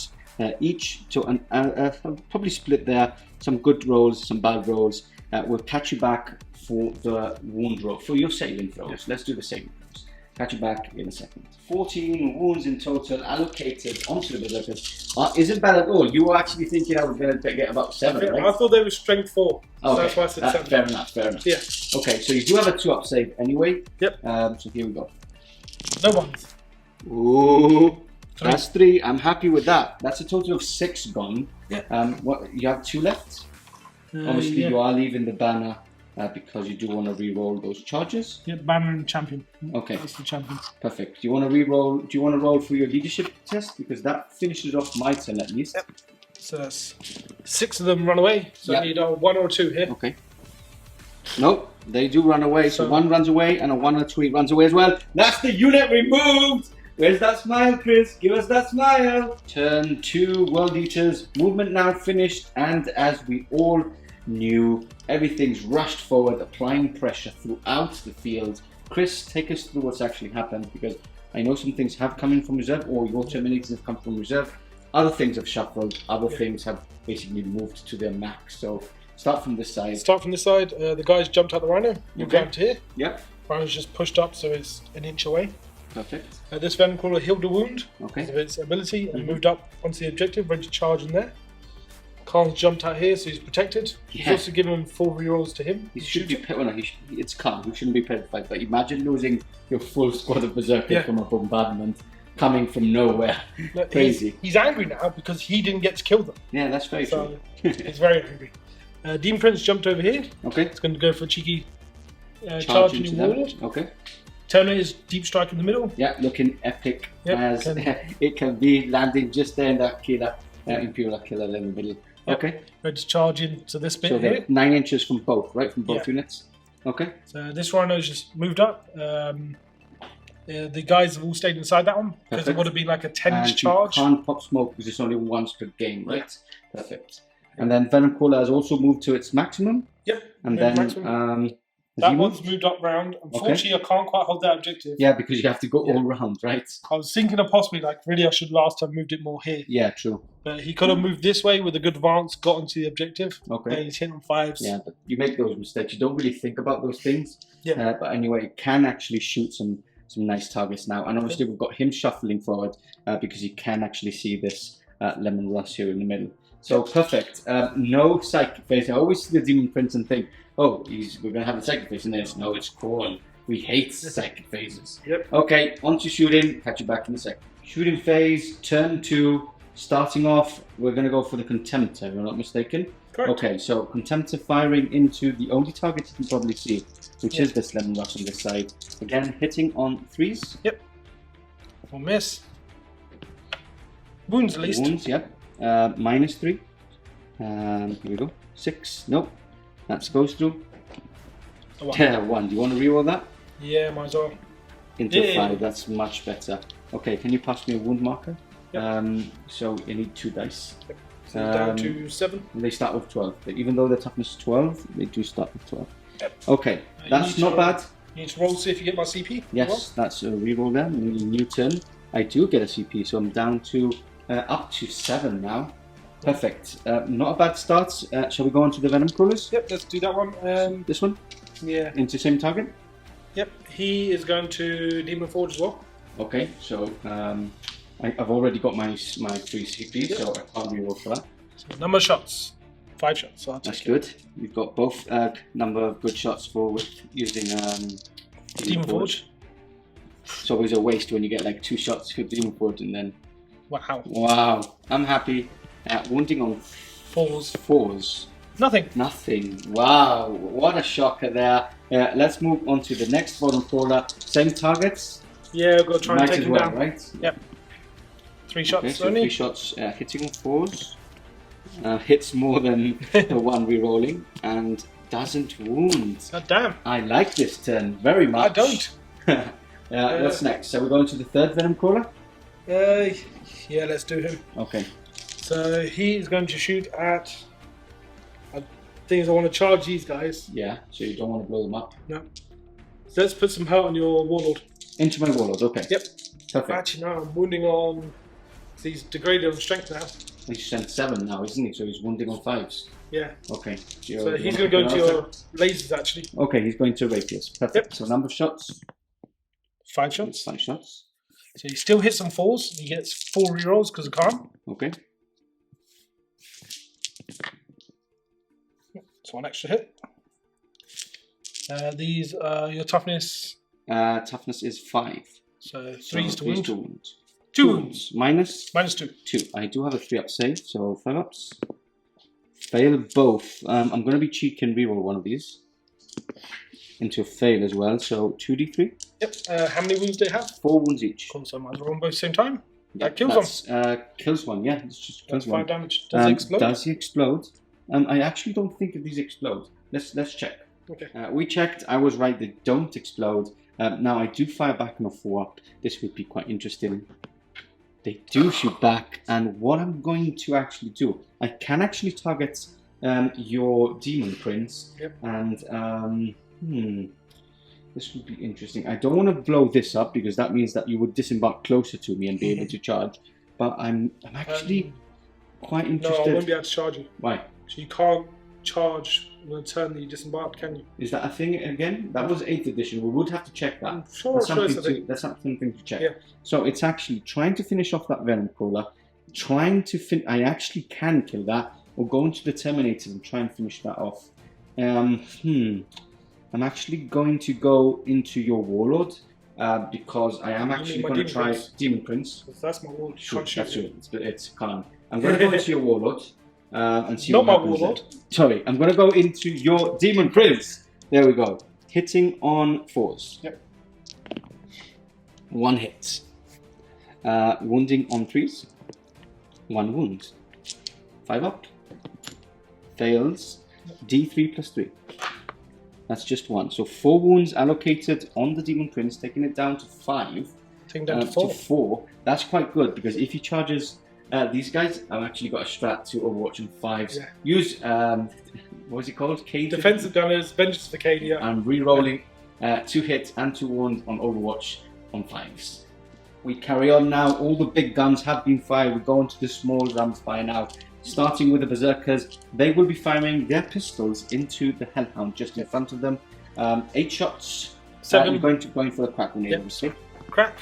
each, so I'll probably split there. Some good rolls, some bad rolls. We'll catch you back for the wound roll, for your saving throws. Let's do the saving throws. Catch you back in a second. 14 wounds in total allocated onto the berserkers. Isn't bad at all. You were actually thinking I was going to get about 7, right? I thought they were strength 4. Okay. So that's why I said 7. Fair enough. Yeah. Okay, so you do have a 2-up save anyway. Yep. So here we go. No ones. Ooh. That's 3. I'm happy with that. That's a total of 6 gone. Yeah. What you have 2 left? Obviously, you are leaving the banner because you do want to re-roll those charges. Yeah, banner and champion. Okay. That's the champion. Perfect. Do you want to re-roll? Do you want to roll for your leadership test because that finishes off my turn at least? Yep. So that's 6 of them run away. So I need a 1 or a 2 here. Okay. Nope, they do run away. So 1 runs away and a 1 or 2 runs away as well. That's the unit removed. Where's that smile, Chris? Give us that smile. Turn 2, World Eaters. Movement now finished, and as we all knew, everything's rushed forward, applying pressure throughout the field. Chris, take us through what's actually happened, because I know some things have come in from reserve, or your Terminators have come from reserve. Other things have shuffled, other things have basically moved to their max. So start from this side. Start from this side. The guys jumped out the rhino. You grabbed here. Yep. Rhino's just pushed up, so it's an inch away. Perfect. This venom crawler healed a wound because of its ability and moved up onto the objective, ready to charge in there. Khan's jumped out here, so he's protected. He's also given him 4 rerolls to him. He should be it's Khan who shouldn't be petrified, but imagine losing your full squad of berserkers from a bombardment coming from nowhere. Crazy. He's angry now because he didn't get to kill them. Yeah, that's very true. He's very angry. Demon Prince jumped over here. Okay. It's going to go for a cheeky charge into Warlord. Okay. Terminator's deep strike in the middle. Yeah, looking epic as it can be, landing just there in that Aquila, Imperial Aquila in the middle. Yep. Okay. Ready to charge into this bit so here. 9 inches from both, right? From both units. Okay. So this rhino's just moved up. The guys have all stayed inside that one because it would have been like a 10-inch charge. You can't pop smoke because it's only once per game, right? Yeah. Perfect. And then Venom Crawler has also moved to its maximum. Yep. And then that one's moved up round. Unfortunately, I can't quite hold that objective. Yeah, because you have to go all round, right? I was thinking of possibly, really I should last have moved it more here. Yeah, true. But he could have moved this way with a good advance, got onto the objective. Okay. He's hitting on 5s. Yeah, but you make those mistakes. You don't really think about those things. Yeah. But anyway, it can actually shoot some nice targets now. And obviously, we've got him shuffling forward because he can actually see this lemon rust here in the middle. So perfect. No psychic phase. I always see the Demon Prince and think, oh, we're going to have a psychic phase, and then no, it's Corn. We hate psychic phases. Yep. Okay, on to shooting. Catch you back in a sec. Shooting phase, turn 2. Starting off, we're going to go for the Contemptor, if I'm not mistaken. Correct. Okay, so Contemptor firing into the only target you can probably see, which is this Lemon Rush on this side. Again, hitting on 3s. Yep. Or miss. Wounds at least. Wounds, yep. -3. Here we go. 6. Nope. That goes through. 1. Do you want to reroll that? Yeah, might as well. Into 5. That's much better. Okay, can you pass me a wound marker? Yep. So you need 2 dice. Yep. So down to 7. They start with 12. But even though their toughness is 12, they do start with 12. Yep. Okay, that's not bad. You need to roll to see if you get my CP. Yes, that's a reroll there. New turn. I do get a CP, so I'm down to up to 7 now. Perfect. Not a bad start. Shall we go on to the Venom Crawlers? Yep, let's do that one. This one? Yeah. Into same target? Yep, he is going to Demon Forge as well. Okay, so I've already got my 3 CP, so I can't reroll for that. So number of shots. 5 shots. So that's good. You've got both number of good shots for using Demon Forge. It's always a waste when you get like 2 shots with Demon Forge and then... Wow. Wow. I'm happy. Wounding on 4s. Nothing. Wow. What a shocker there. Let's move on to the next bottom crawler. Same targets? Yeah, we've got to try and take him down. Right? Yep. 3 shots okay, so only. 3 shots hitting on 4s. Hits more than the one re-rolling and doesn't wound. God damn. I like this turn very much. I don't. What's next? So we're going to the 3rd Venom Crawler? Yeah, let's do him. Okay. So he is going to shoot at... Things I want to charge these guys. Yeah, so you don't want to blow them up. No. So let's put some hurt on your Warlord. Into my Warlord, okay. Yep. Perfect. Actually, no, I'm wounding on... He's degraded on strength now. He's sent 7 now, isn't he? So he's wounding on 5s. Yeah. Okay. So he's going to go into your lasers, actually. Okay, he's going to Rapiers. Perfect. Yep. So number of shots? 5 shots. 5 shots. So he still hits on 4s. He gets 4 rerolls because of Khan. Okay. So 1 extra hit. These are your toughness. Toughness is 5. So 3s to wound. 2 wounds. Minus? -2. 2. I do have a 3-up save, so 5 ups. Fail both. I'm going to be cheeky and reroll one of these into a fail as well. So 2d3. Yep. How many wounds do they have? 4 wounds each. Cool. So I might as well roll both at the same time. Yeah, that kills one. Kills one. Yeah, it's just kills 1. 5 damage. Does he explode? Does he explode? I actually don't think that these explode. Let's check. Okay. We checked. I was right. They don't explode. Now I do fire back on a 4-up. This would be quite interesting. They do shoot back, and what I'm going to actually do, I can actually target your Demon Prince, and this would be interesting. I don't want to blow this up because that means that you would disembark closer to me and be able to charge. But I'm actually quite interested. No, I won't be able to charge you. Why? So you can't charge on the turn that you disembarked, can you? Is that a thing again? That was 8th edition. We would have to check that. I'm sure that's something to check. Yeah. So it's actually trying to finish off that Venom Crawler, I actually can kill that, or go into the Terminator and try and finish that off. I'm actually going to go into your Warlord, because I am actually going to try Demon Prince. That's my Warlord. Sure, that's true. It's Khan. I'm going to go into your Warlord. And see Not what my Warlord. Sorry, I'm going to go into your Demon Prince. There we go. Hitting on 4s. Yep. 1 hit. Wounding on 3s. 1 wound. 5 up. Fails. D3 plus 3. That's just 1. So 4 wounds allocated on the Demon Prince, taking it down to 5. Taking down to 4. That's quite good because if he charges these guys, I've actually got a strat to Overwatch on 5s. Yeah. Use what was it called? Defensive Gunners, Vengeance for Cadia. I'm re-rolling 2 hits and 2 wounds on Overwatch on 5s. We carry on now. All the big guns have been fired. We go into the small rams fire now. Starting with the Berserkers, they will be firing their pistols into the Hellhound just in front of them. 8 shots. 7. You're going for the crack grenade, obviously. Crack.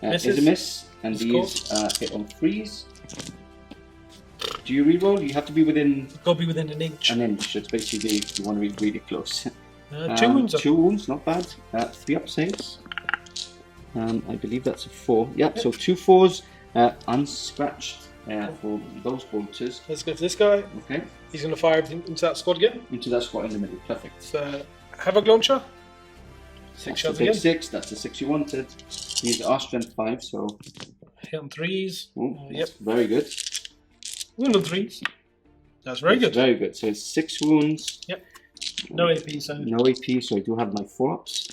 Is a miss, and these hit on 3s. Do you reroll? You have to be within Got to be within an inch. an inch. It's basically you want to be really close. 2 wounds. 2 wounds, not bad. 3 up saves. I believe that's a 4. Yep, so 2 4s, unscratched for those bolters. Let's go for this guy. Okay. He's going to fire everything into that squad again. Into that squad in the middle. Perfect. So, Havoc Launcher. 6 That's shots the big again. 6. That's the 6 you wanted. These are strength 5, so. Hit on 3s. Yep. Very good. Wound on 3s. That's very good. Very good. So it's 6 wounds. Yep. No AP, so. No AP, so I do have my 4 ups.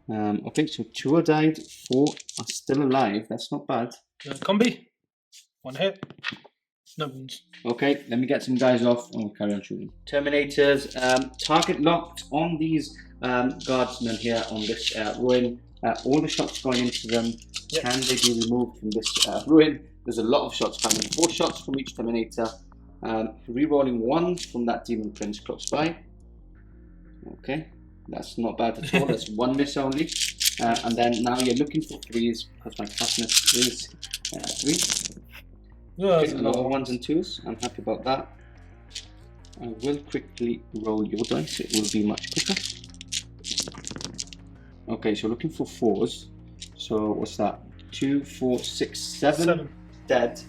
Okay, so 2 are died, 4 are still alive. That's not bad. Combi. 1 hit. No wounds. Okay, let me get some guys off and we'll carry on shooting. Terminators, target locked on these guardsmen here on this ruin. All the shots going into them, can they be removed from this ruin? There's a lot of shots coming. 4 shots from each Terminator. Rerolling 1 from that Demon Prince close by. Okay, that's not bad at all. That's 1 miss only. And then now you're looking for 3s because my toughness is 3. Okay, a lot of 1s and 2s. I'm happy about that. I will quickly roll your dice. It will be much quicker. Okay, so looking for 4s. So what's that? 2, 4, 6, 7. Dead.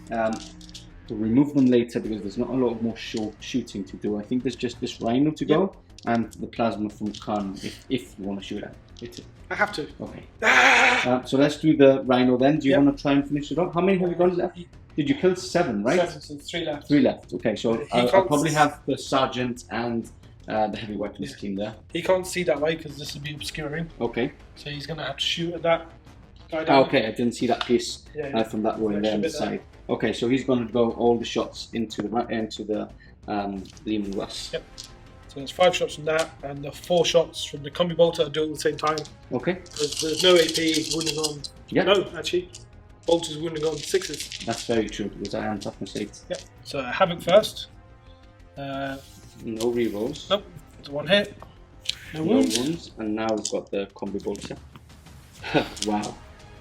We'll remove them later because there's not a lot of more shooting to do. I think there's just this Rhino to go and the plasma from Khan if you want to shoot at it. I have to. Okay. So let's do the Rhino then. Do you want to try and finish it off? How many have you got left? Did you kill 7, right? 7, so 3 left. 3 left. Okay, so I'll probably have the Sergeant and the heavy weapons team there. He can't see that way because this would be obscuring. Okay. So he's going to have to shoot at that guy down. Okay, I didn't see that piece from that ruin there on the side. Okay, so he's going to go all the shots into the Lehman Russ. Yep. So there's 5 shots from that, and the 4 shots from the combi bolter are doing at the same time. Okay. There's no AP wounding on. Yep. No, actually, bolters wounding on 6s. That's very true because I am toughness 8. Yep. So Havoc first. No rerolls. Nope. It's 1 hit. No wounds. And now we've got the combi bolter. Wow.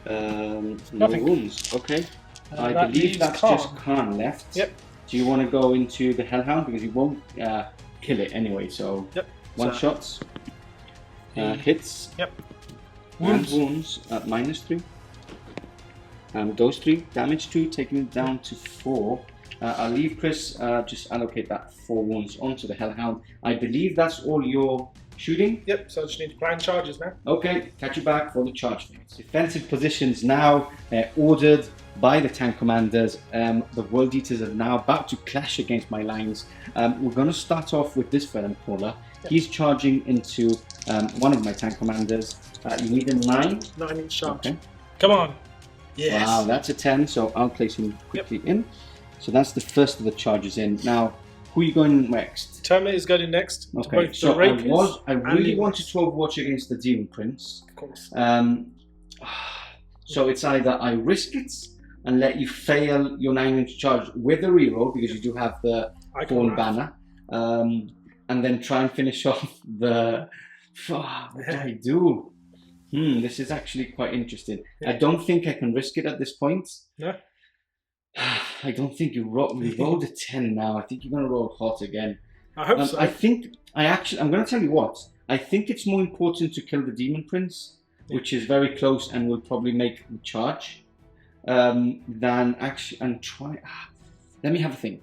No Nothing. wounds. Okay. I believe that's just Khan left. Yep. Do you want to go into the Hellhound because you won't kill it anyway? So 1 shots, hits, wounds, and wounds at -3. Those 3 damage 2, taking it down to 4. I'll leave Chris just allocate that 4 wounds onto the Hellhound. I believe that's all your shooting. Yep. So I just need to plan charges now. Okay, catch you back for the charge phase. Defensive positions now ordered by the tank commanders. The World Eaters are now about to clash against my lines. We're going to start off with this Venom Crawler. He's charging into one of my tank commanders. You need a 9. 9 inch charge. Okay. Come on. Yes. Wow, that's a 10, so I'll place him quickly in. So that's the first of the charges in. Now, who are you going next? Terminator's going next. Okay, so I really wanted to overwatch against the Demon Prince. Of course. So it's either I risk it and let you fail your 9 inch charge with a reroll because you do have the Fallen Banner, and then try and finish off the. What do I do? This is actually quite interesting. I don't think I can risk it at this point. Yeah. I don't think you rolled a 10 now. I think you're going to roll hot again. I hope so. I'm going to tell you what. I think it's more important to kill the Demon Prince, which is very close and will probably make the charge, than actually and try. Let me have a think.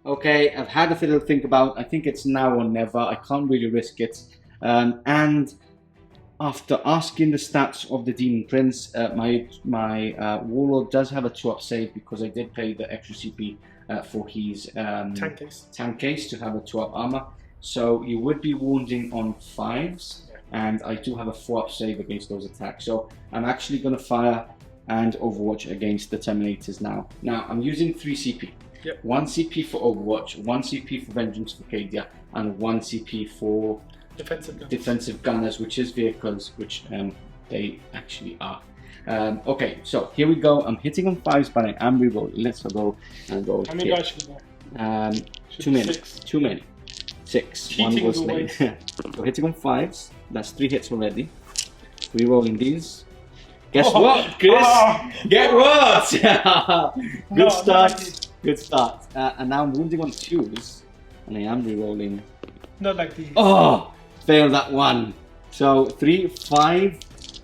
Okay, I've had a little think about. I think it's now or never. I can't really risk it. And after asking the stats of the Demon Prince, my Warlord does have a 2-up save because I did pay the extra CP for his tank case to have a 2-up armor. So you would be wounding on 5s, and I do have a 4-up save against those attacks. So I'm actually going to fire and Overwatch against the Terminators now. Now I'm using 3 CP. 1 CP for Overwatch, 1 CP for Vengeance for Cadia, and 1 CP for defensive gunners, which is vehicles, which they actually are. Okay, so here we go. I'm hitting on 5s, but I am rerolling. Let's go and roll. How many guys should we go? Too many. Too many. 6. Cheating 1 was late. So hitting on 5s. That's 3 hits already. Rerolling these. Guess what, Chris? Get what? Good start. Good start. And now I'm wounding on 2s, and I am re-rolling. Not like these. Oh, fail that one. So 3, 5,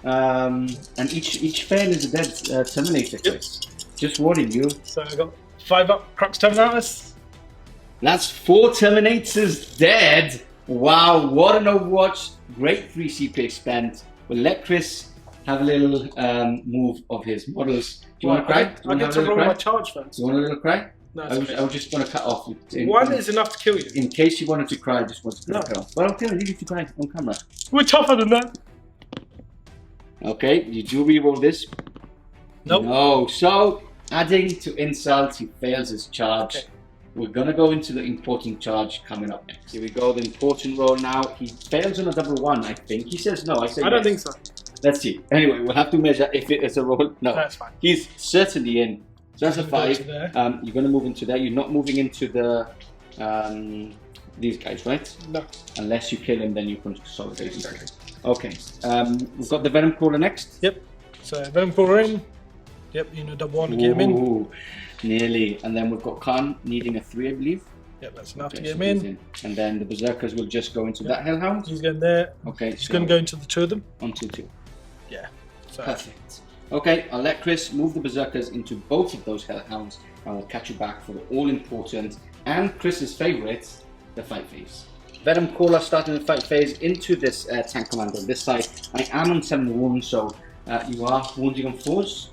and each fail is a dead Terminator. Yep. Just warning you. So I got 5 up Crux Terminatus. That's 4 Terminators dead. Wow, what an Overwatch. Great 3 CP spent. We'll let Chris have a little move of his models. Do you want to cry? I get to roll my charge first. Do you want a little cry? No, I was just going to cut off. One is enough to kill you. In case you wanted to cry, I just wanted to cut off. Well, okay, leave it to cry on camera. We're tougher than that. Okay, you do re-roll this. Nope. No, so adding to insult, he fails his charge. Okay. We're gonna go into the important charge coming up next. Here we go, the important roll now. He fails on a double 1, I think. He says no, I say I don't yes. think so. Let's see. Anyway, we'll have to measure if it is a roll. No, That's fine. He's certainly in. So that's a 5. Go You're gonna move into there. You're not moving into the these guys, right? No. Unless you kill him, then you can consolidate. Exactly. Okay. We've got the Venom Crawler next. Yep. So Venom Crawler in. Yep, you know, double 1 to get him in. Ooh, nearly. And then we've got Khan needing a 3, I believe. Yep, that's enough to Okay, get so him he's in. And then the Berserkers will just go into that Hellhound. He's going there. Okay. He's going to go into the 2 of them. On 2-2. Yeah. So. Perfect. Okay, I'll let Chris move the Berserkers into both of those Hellhounds, and we'll catch you back for the all-important and Chris's favourite, the fight phase. Venom Crawler starting the fight phase into this tank commander on this side. I am on 7 wounds, so you are wounding on 4s.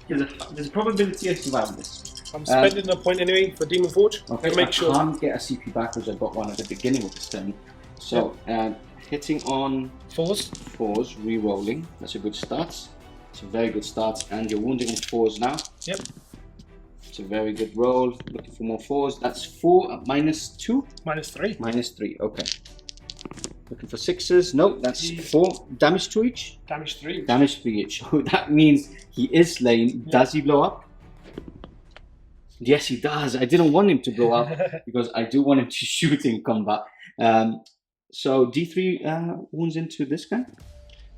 There's a probability of surviving this. I'm spending a point anyway for Demon Forge okay, to make sure. I can't get a CP back because I got one at the beginning of this turn. So hitting on 4s, re-rolling. That's a good start. It's a very good start, and you're wounding on 4s now. Yep. It's a very good roll. Looking for more 4s. That's 4 at -2. -3. -3. Okay. Looking for 6s. No, that's 4 damage to each. Damage 3. Damage 3 each. So that means he is slain. Yep. Does he blow up? Yes, he does. I didn't want him to blow up because I do want him to shoot in combat. So D3 wounds into this guy.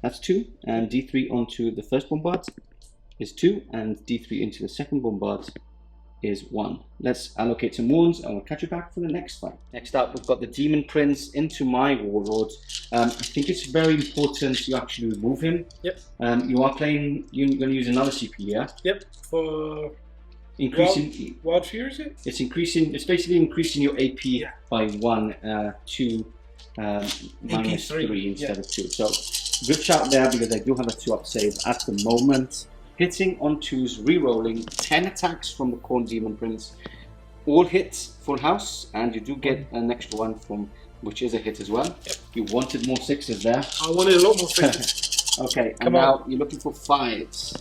That's 2, and D3 onto the first bombard is 2, and D3 into the second bombard is 1. Let's allocate some wounds, and we'll catch you back for the next fight. Next up, we've got the Demon Prince into my Warlord. I think it's very important you actually remove him. Yep. You are playing. You're going to use another CP, yeah? Yep. For increasing. Wild Fury, is it? It's increasing. It's basically increasing your AP by 1 to -3 instead of 2. So. Good shout there because I do have a 2-up save at the moment. Hitting on 2s, re-rolling, 10 attacks from the Corn Demon Prince. All hits, full house, and you do get an extra 1 from, which is a hit as well. Yep. You wanted more 6s there. I wanted a lot more 6s. Okay, and now you're looking for 5s.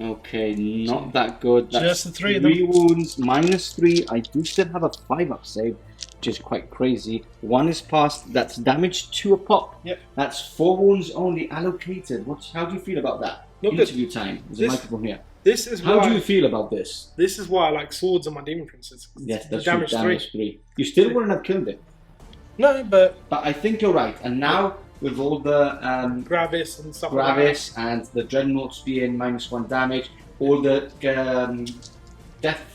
Okay, not that good. That's just the 3 of them. 3 wounds, -3. I do still have a 5-up save, which is quite crazy. 1 is passed. That's damage 2 a pop. Yep. That's 4 wounds only allocated. How do you feel about that? Not Interview good. time. There's a microphone here. This is how do you feel about this? This is why I like swords on my Demon Princes. Yes, that's the damage 3. You still wouldn't have killed it. No, but I think you're right. And now with all the Gravis and stuff Gravis and the Dreadnoughts being -1 damage, all the Death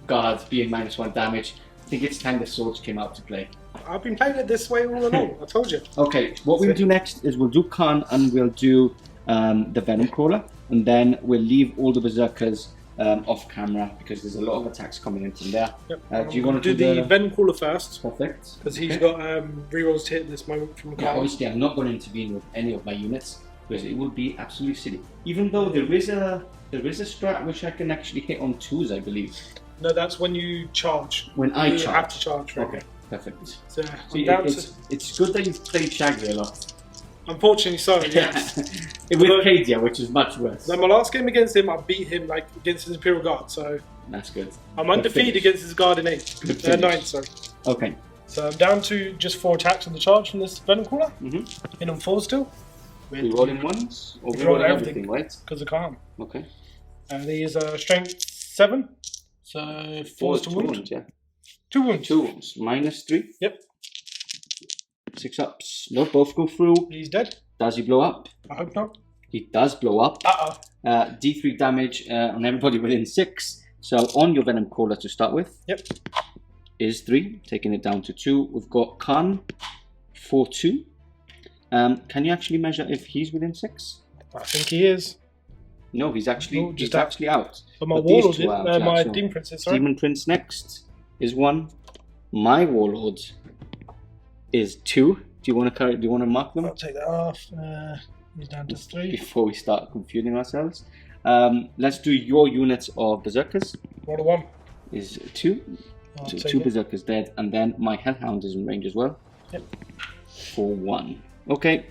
Guards being -1 damage, I think it's time the swords came out to play. I've been playing it this way all along, I told you. Okay, what we'll do next is we'll do Khan and we'll do the Venom Crawler, and then we'll leave all the Berserkers off camera because there's a lot of attacks coming in from there. Yep. Do you want to do the Venom Crawler first? Perfect. Because he's got rerolls to hit at this moment from Khan. Yeah, obviously I'm not going to intervene with any of my units because it would be absolutely silly. Even though there is a strat which I can actually hit on 2s, I believe. No, that's when you charge. When I charge. You have to charge. Right? Okay, perfect. So, it's good that you've played Shaggy a lot. Unfortunately so, yes. With Cadia, which is much worse. Then my last game against him, I beat him like against his Imperial Guard, so... That's good. I'm undefeated against his Guard in 8. 9, sorry. Okay. So I'm down to just 4 attacks on the charge from this Venom Crawler. In on 4 still. We rolling ones? Or we roll rolling everything, right? Because I can't. Okay. And he is strength 7. So 4s to wound. Yeah. 2 wounds. 2 wounds. -3. Yep. 6 ups. No, both go through. He's dead. Does he blow up? I hope not. He does blow up. Uh-oh. D3 damage on everybody within 6. So on your Venom Caller to start with. Yep. Is 3, taking it down to 2. We've got Khan, 4-2. Can you actually measure if he's within 6? I think he is. No, he's actually just out. But my But these Warlord, two are out, my so Demon Prince is, sorry. Demon Prince next is 1. My Warlord is 2. Do you want to mark them? I'll take that off. He's down to 3. Before we start confusing ourselves. Let's do your units of Berserkers. Roll 1. Is 2. So 2 Berserkers dead, and then my Hellhound is in range as well. Yep. For 1. Okay.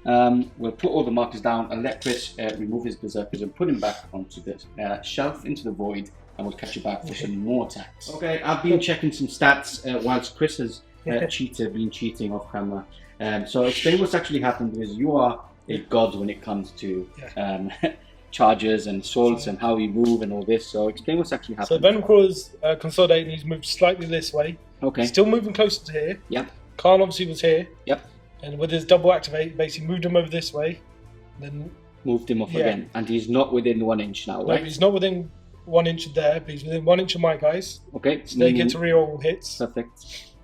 We'll put all the markers down and let Chris remove his Berserkers and put him back onto the shelf into the void, and we'll catch you back for some more attacks. Okay, I've been checking some stats whilst Chris has been cheating off camera. So explain what's actually happened, because you are a god when it comes to charges and assaults and how you move and all this. So explain what's actually happened. So Venom Crawler's consolidating. He's moved slightly this way. Okay. Still moving closer to here. Yep. Khan obviously was here. Yep. And with his double activate, basically moved him over this way. Then moved him off again. And he's not within 1 inch now, right? No, he's not within 1 inch there, but he's within 1 inch of my guys. Okay. So they get to reroll hits. Perfect.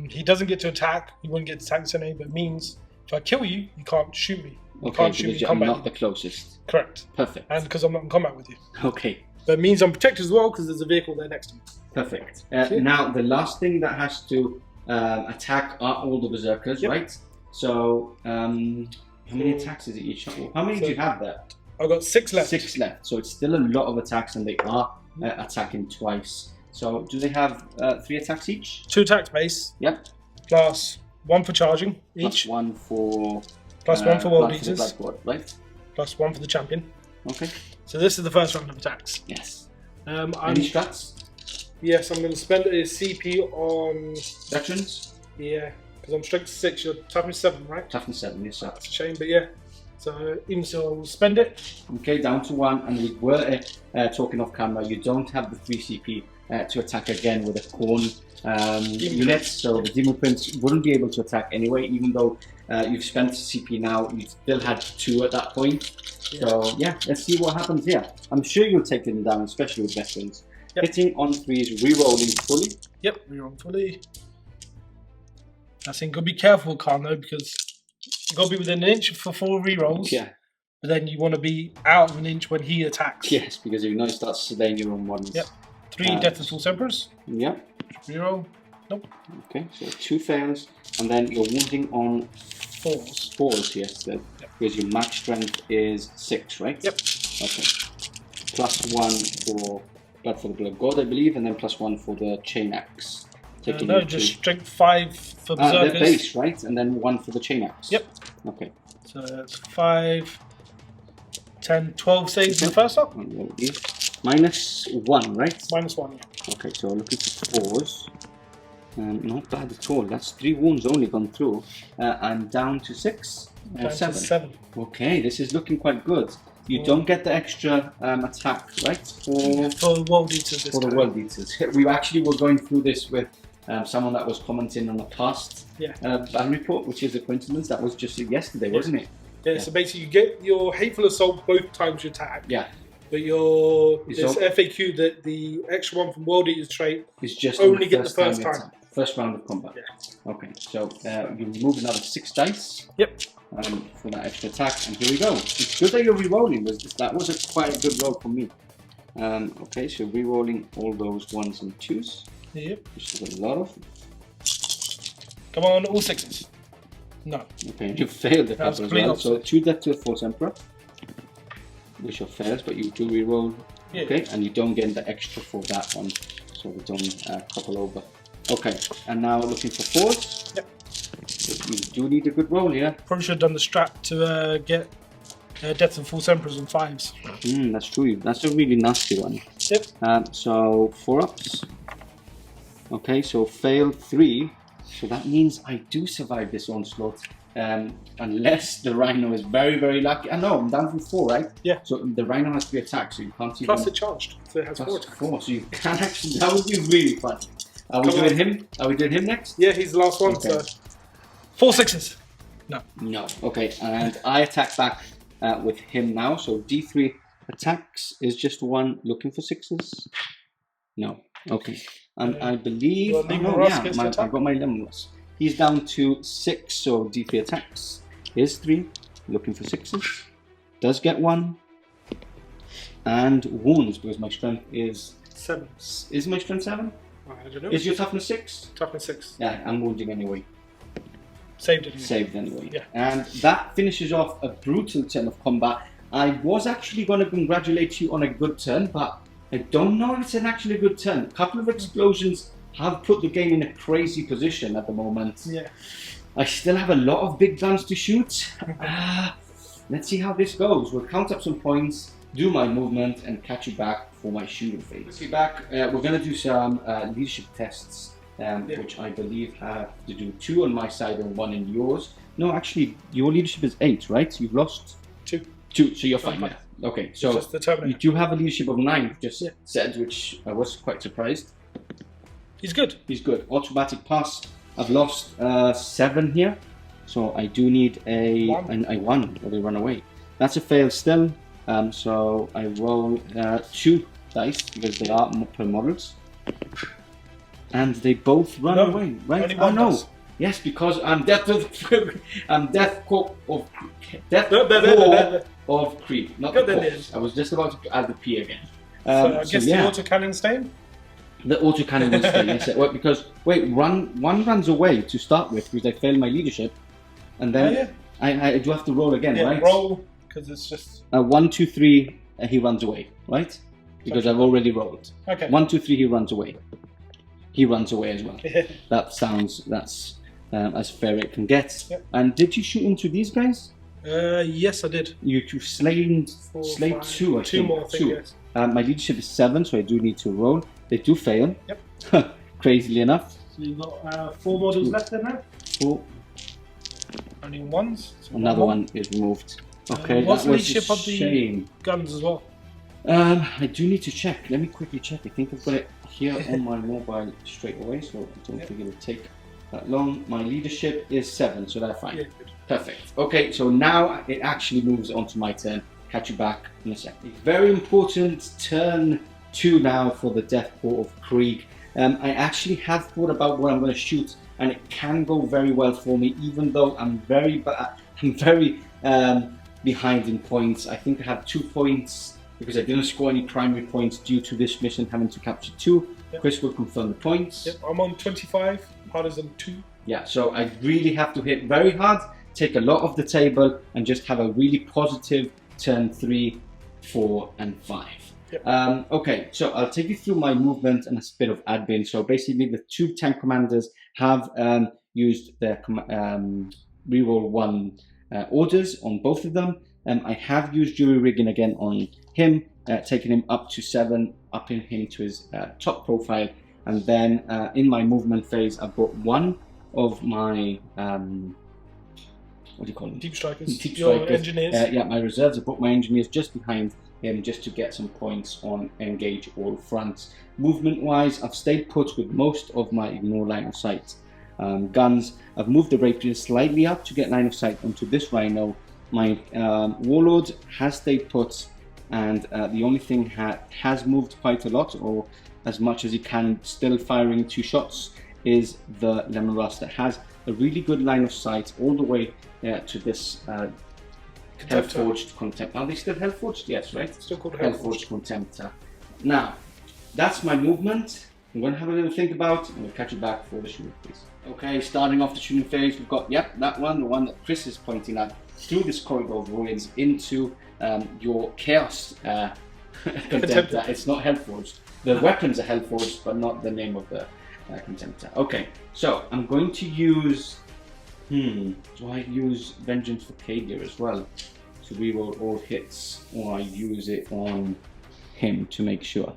He doesn't get to attack. He wouldn't get to attack today, but it means if I kill you, you can't shoot me. You can't shoot me in I'm combat. not the closest. Correct. Perfect. And because I'm not in combat with you. Okay. But it means I'm protected as well because there's a vehicle there next to me. Perfect. Now, the last thing that has to attack are all the Berserkers, right? So, how many attacks is it each? How many do you have there? I've got 6 left. 6 left. So it's still a lot of attacks, and they are attacking twice. So do they have 3 attacks each? 2 attacks base. Yep. Plus 1 for charging each. Plus 1 for... Plus 1 for World Eaters. Right? Plus 1 for the champion. Okay. So this is the first round of attacks. Yes. Any strats? Yes, I'm going to spend a CP on... Veterans? Yeah, because I'm strength 6, you're toughness 7, right? Toughness 7, yes sir. That's a shame, but yeah. So even so, I'll spend it. Okay, down to 1, and we were talking off camera, you don't have the 3 CP to attack again with a corn unit, so the Demon Prince wouldn't be able to attack anyway, even though you've spent CP now, you still had 2 at that point. Yeah. So yeah, let's see what happens here. I'm sure you'll take them down, especially with veterans. Yep. Hitting on 3s, re-rolling fully. Yep, re-rolling fully. I think gotta be careful, Khan, though, because you gotta be within 1 inch for 4 re-rolls. Yeah. But then you want to be out of 1 inch when he attacks. Yes, because if you know you start slaying your own ones. Yep. 3 Death of False Emperors. Yep. Reroll. Nope. Okay, so 2 fails, and then you're wounding on 4s. 4s, yes, then. Yep. Because your max strength is 6, right? Yep. Okay. Plus 1 for Blood for the Blood God, I believe, and then plus 1 for the Chain Axe. No, just strength 5 for Berserkers. The base, right? And then 1 for the Chain Axe. Yep. Okay. So that's 5, 10, 12 saves in the first up. Minus 1, right? Minus 1, yeah. Okay, so looking for 4s. Not bad at all. That's 3 wounds only gone through. I'm down to 6. Down 7. to 7. Okay, this is looking quite good. You don't get the extra attack, right? For World Eaters this time. For the World Eaters. We actually were going through this with someone that was commenting on the past battle report, which is a coincidence. That was just yesterday, wasn't it? Yeah, so basically you get your Hateful Assault both times you attack. Yeah. But this FAQ that the extra 1 from World Eaters trait is just only get the first time. First round of combat. Yeah. Okay, so you remove another 6 dice. Yep. For that extra attack, and here we go. It's good that you're re-rolling. That was quite a good roll for me. Okay, so re-rolling all those 1s and 2s. Yep. Which is a lot of. Come on, all 6s. No. Okay, you failed a couple as well. So 2 Death to the False Emperor, which are fails, but you do re-roll. Yeah. Okay, and you don't get the extra for that one, so we don't couple over. Okay, and now looking for 4s. Yep. You do need a good roll here. Probably should have done the strat to get Death and False Emperors on 5s. That's true. That's a really nasty one. Yep. So 4 ups. Okay, so fail 3. So that means I do survive this onslaught. Unless the Rhino is very, very lucky. I know, I'm down from 4, right? Yeah. So the Rhino has to be attacked, so you can't even... Plus it charged, so it has 4 attacks. 4, so you can actually... That would be really fun. Are we doing him? Are we doing him next? Yeah, he's the last one, okay. So... 4 6s. No. No. Okay, and I attack back with him now. So D3 attacks is just 1 looking for 6s? No. Okay. And I believe... Well, I've got my Lemurus. He's down to 6, so D3 attacks is 3, looking for 6s. Does get 1. And wounds, because my strength is... 7. Is my strength 7? I don't know. Is your toughness 6? Toughness 6. Yeah, I'm wounding anyway. Saved anyway. Saved anyway. Yeah. And that finishes off a brutal turn of combat. I was actually going to congratulate you on a good turn, but I don't know if it's actually a good turn. A couple of explosions have put the game in a crazy position at the moment. Yeah. I still have a lot of big guns to shoot. Let's see how this goes. We'll count up some points, do my movement, and catch you back for my shooting phase. Let's get back. We're going to do some leadership tests, which I believe have to do 2 on my side and 1 in yours. No, actually, your leadership is 8, right? You've lost 2. 2, so you're fine. Yeah. Okay, so you do have a leadership of 9, just said, which I was quite surprised. He's good. He's good. Automatic pass. I've lost 7 here, so I do need a 1, or they run away. That's a fail still. So I roll 2 dice because they are per models, and they both run away. Right? Oh no! Yes, because I'm Death Korps of Krieg, not the Corps. I was just about to add the P again. So I guess the autocannon staying. The autocannon will stay. Yes, because one runs away to start with because I failed my leadership, and then I do have to roll again, right? Roll. Because it's just 1, 2, 3. He runs away, right? Because I've already rolled. Okay. 1, 2, 3. He runs away. He runs away as well. That's as fair it can get. Yep. And did you shoot into these guys? Yes, I did. You slayed 2. 2 more. I think, yes. My leadership is 7, so I do need to roll. They do fail. Yep. Crazily enough. So you've got 4 models left then now. 4. Only 1s. So another one is removed. Okay, what's that the was leadership a of the shame. guns as well? I do need to check. Let me quickly check. I think I've got it here on my mobile straight away, so I don't think it'll take that long. My leadership is 7, so that's fine. Yeah, good. Perfect. Okay, so now it actually moves on to my turn. Catch you back in a second. Very important turn 2 now for the Death Korps of Krieg. I actually have thought about what I'm going to shoot, and it can go very well for me, even though I'm very behind in points. I think I have 2 points because I didn't score any primary points due to this mission having to capture 2. Yep. Chris will confirm the points. Yep, I'm on 25. Pardo's on 2. Yeah, so I really have to hit very hard, take a lot off the table, and just have a really positive turn 3, 4, and 5. Yep. Okay, so I'll take you through my movement and a bit of admin. So basically, the 2 tank commanders have used their reroll 1 orders on both of them. I have used jury rigging again on him, taking him up to 7, upping him to his top profile, and then in my movement phase, I've got 1 of my what do you call them? Deep strikers. Deep Your strikers. engineers. Yeah, my reserves. I put my engineers just behind him, just to get some points on engage all fronts. Movement-wise, I've stayed put with most of my ignore line of sight guns. I've moved the rapier slightly up to get line of sight onto this rhino. My Warlord has stayed put, and the only thing has moved quite a lot, or as much as he can, still firing 2 shots, is the Lemurus that has a really good line of sight all the way to this Hellforged Contemptor. Are they still Hellforged? Yes, right? Still called Hellforged Contemptor. Now, that's my movement. I'm going to have a little think about, and we'll catch you back for the shooting phase. Okay, starting off the shooting phase, we've got, that one, the one that Chris is pointing at, through this corridor of ruins into your Chaos Contemptor. It's not Hellforged. The weapons are Hellforged, but not the name of the Contemptor. Okay, so I'm going to use... do I use Vengeance for Cadia as well to reroll all hits, or I use it on him to make sure?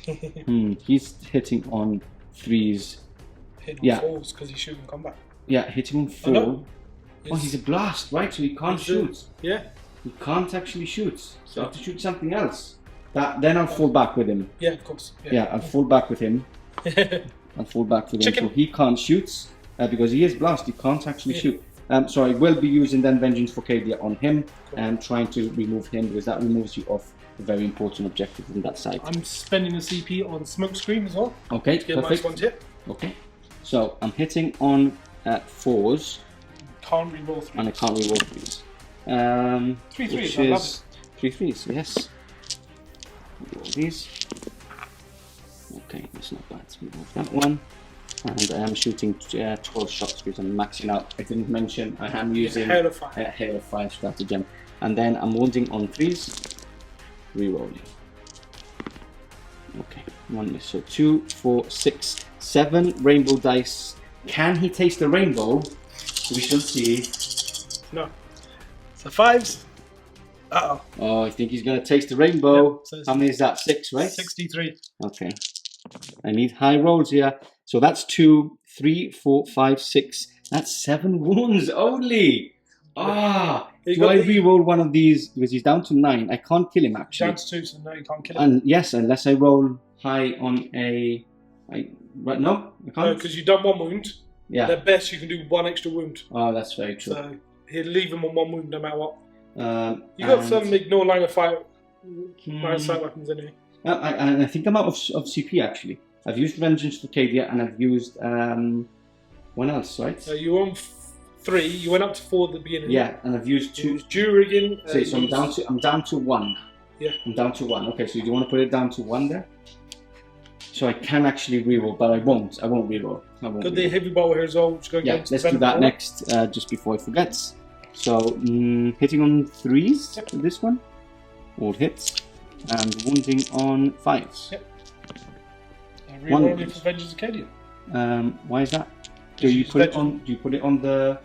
He's hitting on 3s. Hitting on 4s because he's shooting combat. Yeah, hitting on 4. Oh, he's a blast, right? So he can't shoot. Yeah. He can't actually shoot. So I have to shoot something else. Then I'll fall back with him. Yeah, of course. Yeah, I'll fall back with him. I'll fall back with him. So he can't shoot. Because he is blast, he can't actually shoot. So I will be using then Vengeance for Cadia on him and trying to remove him, because that removes you off very important objectives on that side. I'm spending a CP on smoke screen as well. Okay, to get perfect. nice ones here. Okay, so I'm hitting on 4s. Can't reroll 3. And I can't reroll 3s. 3 3s, which I love is 3 3s, yes. Roll these. Okay, that's not bad. Remove that one. And I am shooting 12 shots because I'm maxing out. I didn't mention I am using Hail of Fire. Hail of Fire stratagem. And then I'm wounding on 3s, rerolling. Okay, 1 miss. So 2, 4, 6, 7 rainbow dice. Can he taste the rainbow? We shall see. No. So 5s. Uh-oh. Oh, I think he's going to taste the rainbow. Yep, so how many is that? 6, right? 63. Okay. I need high rolls here. So that's 2, 3, 4, 5, 6. That's 7 wounds only. Ah, do I re-roll one of these? Because he's down to 9. I can't kill him actually. Down to 2, so no, you can't kill him. And yes, unless I roll high on a. Right? No, I can't. No, because you've done 1 wound. Yeah. At best, you can do 1 extra wound. Oh, that's very true. So he'll leave him on 1 wound no matter what. You got and some ignore line of fire, line of sight weapons anyway. I think I'm out of CP actually. I've used Vengeance for Cadia and I've used one else, right? So you were on 3. You went up to 4 at the beginning. Yeah, and I've used 2. Jurigan. So I'm down to 1. Yeah. I'm down to 1. Okay, so do you want to put it down to 1 there? So I can actually reroll, but I won't. I won't reroll. Got the heavy bow here as well. Which yeah, let's do that next, just before I forget. So hitting on 3s with this one, all hits, and wounding on 5s. Yep. Rerolling for Vengeance Acadia. Why is that? Do you put it on? Do you put it on the?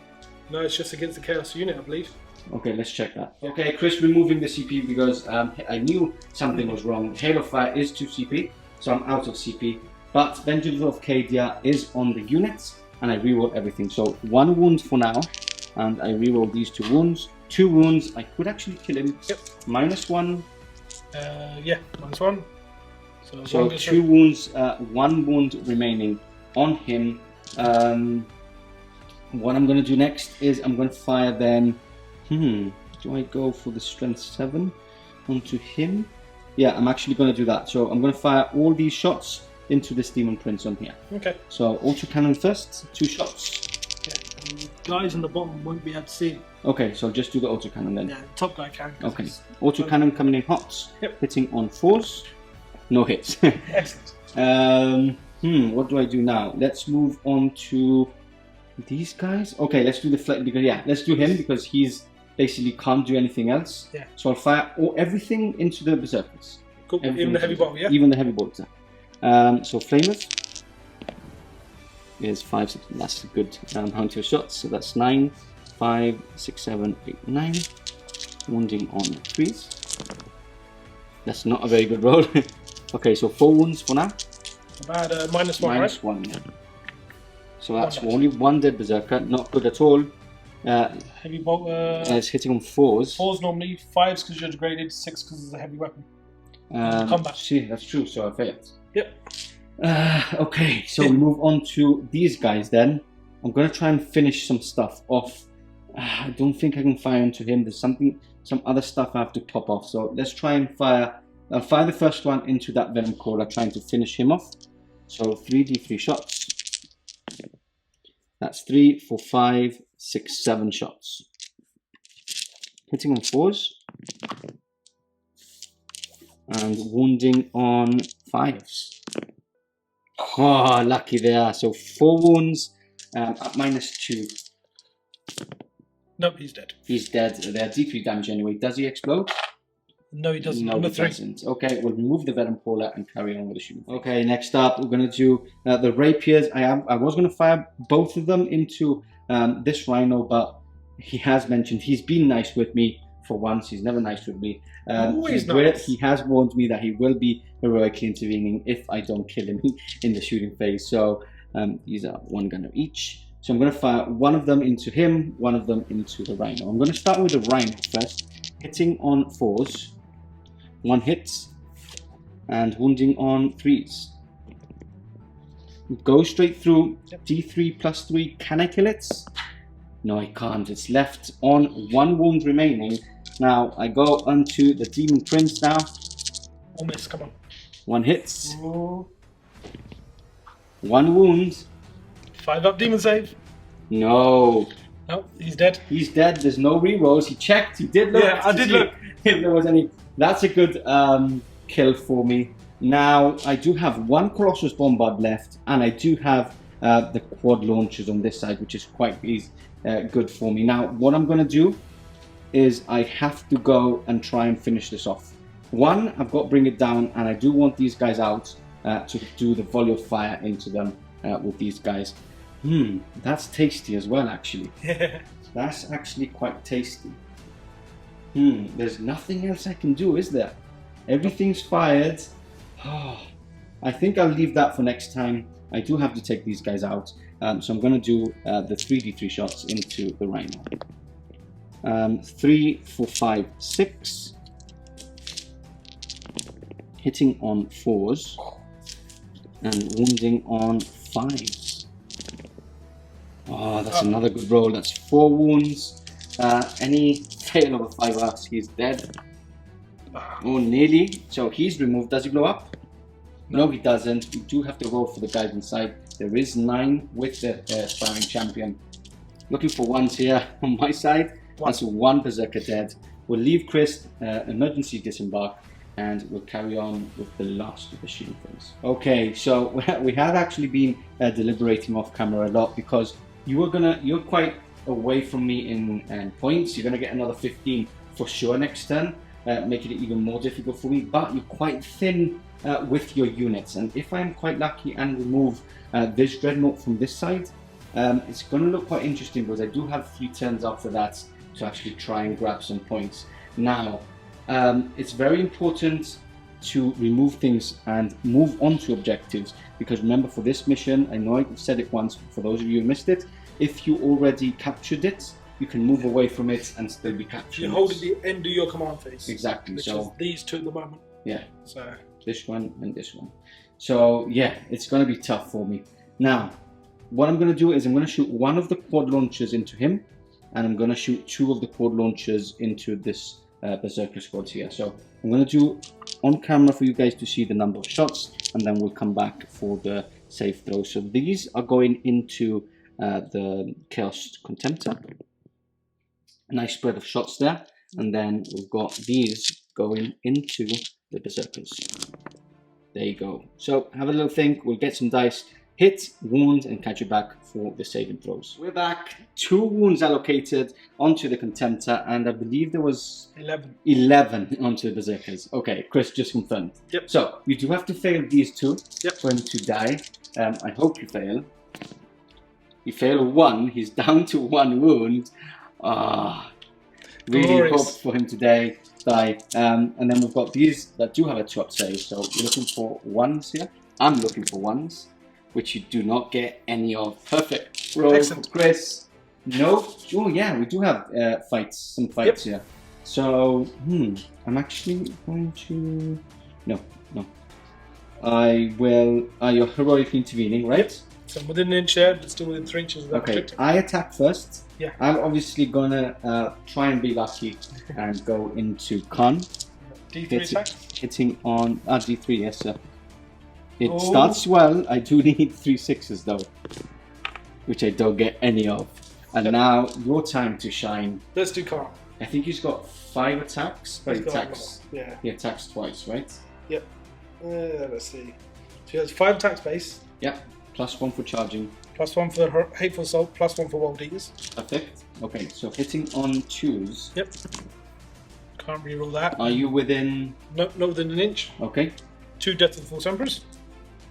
No, it's just against the Chaos unit, I believe. Okay, let's check that. Okay, Chris, removing the CP because I knew something was wrong. Hail of Fire is 2 CP, so I'm out of CP. But Vengeance of Cadia is on the units, and I reroll everything. So 1 wound for now, and I reroll these 2 wounds. 2 wounds. I could actually kill him. Yep. -1. Yeah, -1. So 2 wounds, 1 wound remaining on him. What I'm going to do next is I'm going to fire then. Do I go for the strength 7 onto him? Yeah, I'm actually going to do that. So I'm going to fire all these shots into this Demon Prince on here. Okay. So Autocannon first, 2 shots. Yeah, and the guys on the bottom won't be able to see. Okay, so just do the Autocannon then. Yeah, the top guy can. Okay. Autocannon coming in hot, hitting on 4s. No hits. Excellent. What do I do now? Let's move on to these guys. Okay, let's do the flight because let's do him because he's basically can't do anything else. Yeah. So I'll fire everything into the berserkers. Cool. Even the heavy bolter, yeah. Even the heavy bolter. So flamers is 5. That's a good amount of shots. So that's 9, 5, 6, 7, 8, 9. Wounding on 3s. That's not a very good roll. Okay, so 4 wounds for now. About -1, right? -1, yeah. So that's only 1 dead berserker. Not good at all. Heavy bolter. It's hitting on 4s. 4s normally, 5s because you're degraded, 6 because it's a heavy weapon. Combat. See, that's true. So I failed. Yep. Okay, so we move on to these guys then. I'm gonna try and finish some stuff off. I don't think I can fire into him. There's some other stuff I have to pop off. So let's try and fire. I'll fire the first one into that venom caller, trying to finish him off. So 3d3 shots. That's 3, 4, 5, 6, 7 shots. Hitting on 4s. And wounding on 5s. Oh, lucky there. So 4 wounds at -2. Nope, he's dead. He's dead. They're D3 damage anyway. Does he explode? No, he doesn't. No, he doesn't. Okay, we'll remove the venom caller and carry on with the shooting. Okay, next up we're going to do the rapiers. I was going to fire both of them into this rhino, but he has mentioned he's been nice with me for once. He's never nice with me. He has warned me that he will be heroically intervening if I don't kill him in the shooting phase. So these are 1 gunner each. So I'm going to fire 1 of them into him, 1 of them into the rhino. I'm going to start with the rhino first, hitting on 4s. 1 hit and wounding on 3s. Go straight through. D3 +3. Can I kill it? No, I can't. It's left on 1 wound remaining. Now I go onto the Demon Prince now. Oh, miss, come on. 1 hits. Ooh. 1 wound. 5 up demon save. No. No, he's dead. He's dead. There's no rerolls. He checked. He did look. Yeah, I did look. If there was any. That's a good kill for me. Now I do have 1 Colossus Bombard left, and I do have the quad launchers on this side, which is quite good for me. Now what I'm going to do is I have to go and try and finish this off. 1, I've got to bring it down, and I do want these guys out to do the volley of fire into them with these guys. That's tasty as well, actually. That's actually quite tasty. There's nothing else I can do, is there? Everything's fired. I think I'll leave that for next time. I do have to take these guys out. So I'm going to do the 3d3 shots into the Rhino. 3, 4, 5, 6. Hitting on 4s. And wounding on 5s. Oh, that's another good roll. That's 4 wounds. Any fail of a 5-ass, he's dead. Oh, nearly. So he's removed. Does he blow up? No, he doesn't. We do have to roll for the guys inside. There is 9 with the Aspiring Champion. Looking for 1s here on my side. That's 1 Berserker dead. We'll leave Chris emergency disembark, and we'll carry on with the last of the shield things. Okay, so we have actually been deliberating off camera a lot, because you're quite away from me in points. You're gonna get another 15 for sure next turn, making it even more difficult for me. But you're quite thin with your units, and if I'm quite lucky and remove this Dreadnought from this side, it's gonna look quite interesting, because I do have a few turns after that to actually try and grab some points. Now, it's very important to remove things and move on to objectives, because remember, for this mission, I know I've said it once, for those of you who missed it, if you already captured it, you can move away from it and still be captured. You hold at the end of your command phase. Exactly. Which so is these 2 at the moment. Yeah. So this one and this one. So yeah, it's going to be tough for me. Now, what I'm going to do is I'm going to shoot 1 of the quad launchers into him, and I'm going to shoot 2 of the quad launchers into this Berserker squad here. So I'm going to do on camera for you guys to see the number of shots, and then we'll come back for the save throw. So these are going into the Chaos Contemptor. Nice spread of shots there, and then we've got these going into the Berserkers. There you go. So have a little think. We'll get some dice. Hit, wound, and catch you back for the saving throws. We're back. 2 wounds allocated onto the Contemptor, and I believe there was 11 onto the Berserkers. Okay, Chris just confirmed. Yep. So you do have to fail these 2 yep. for him to die. I hope you fail. You fail 1. He's down to 1 wound. Really hoped for him to die. And then we've got these that do have a 2-up save. So you're looking for 1s here. I'm looking for 1s, which you do not get any of. Perfect. Roll for Chris. No. Oh yeah, we do have some fights here. So I'm actually going to. No. I will. You're heroically intervening, right? So I'm within an inch here, but still within 3 inches of that objective. I attack first. Yeah. I'm obviously gonna try and be lucky and go into con. D3 attack? Hitting on D3, yes sir. It starts well. I do need 3 6s though, which I don't get any of. And now your time to shine. Let's do con. I think he's got 5 attacks, but he attacks twice, right? Yep. Let's see. So he has 5 attacks base. Yep. +1 for charging. +1 for the Hateful Assault, +1 for Wild Eaters. Perfect. Okay, so hitting on 2s. Yep. Can't reroll that. Are you within? No, not within an inch. Okay. 2 Death of the False Emperors,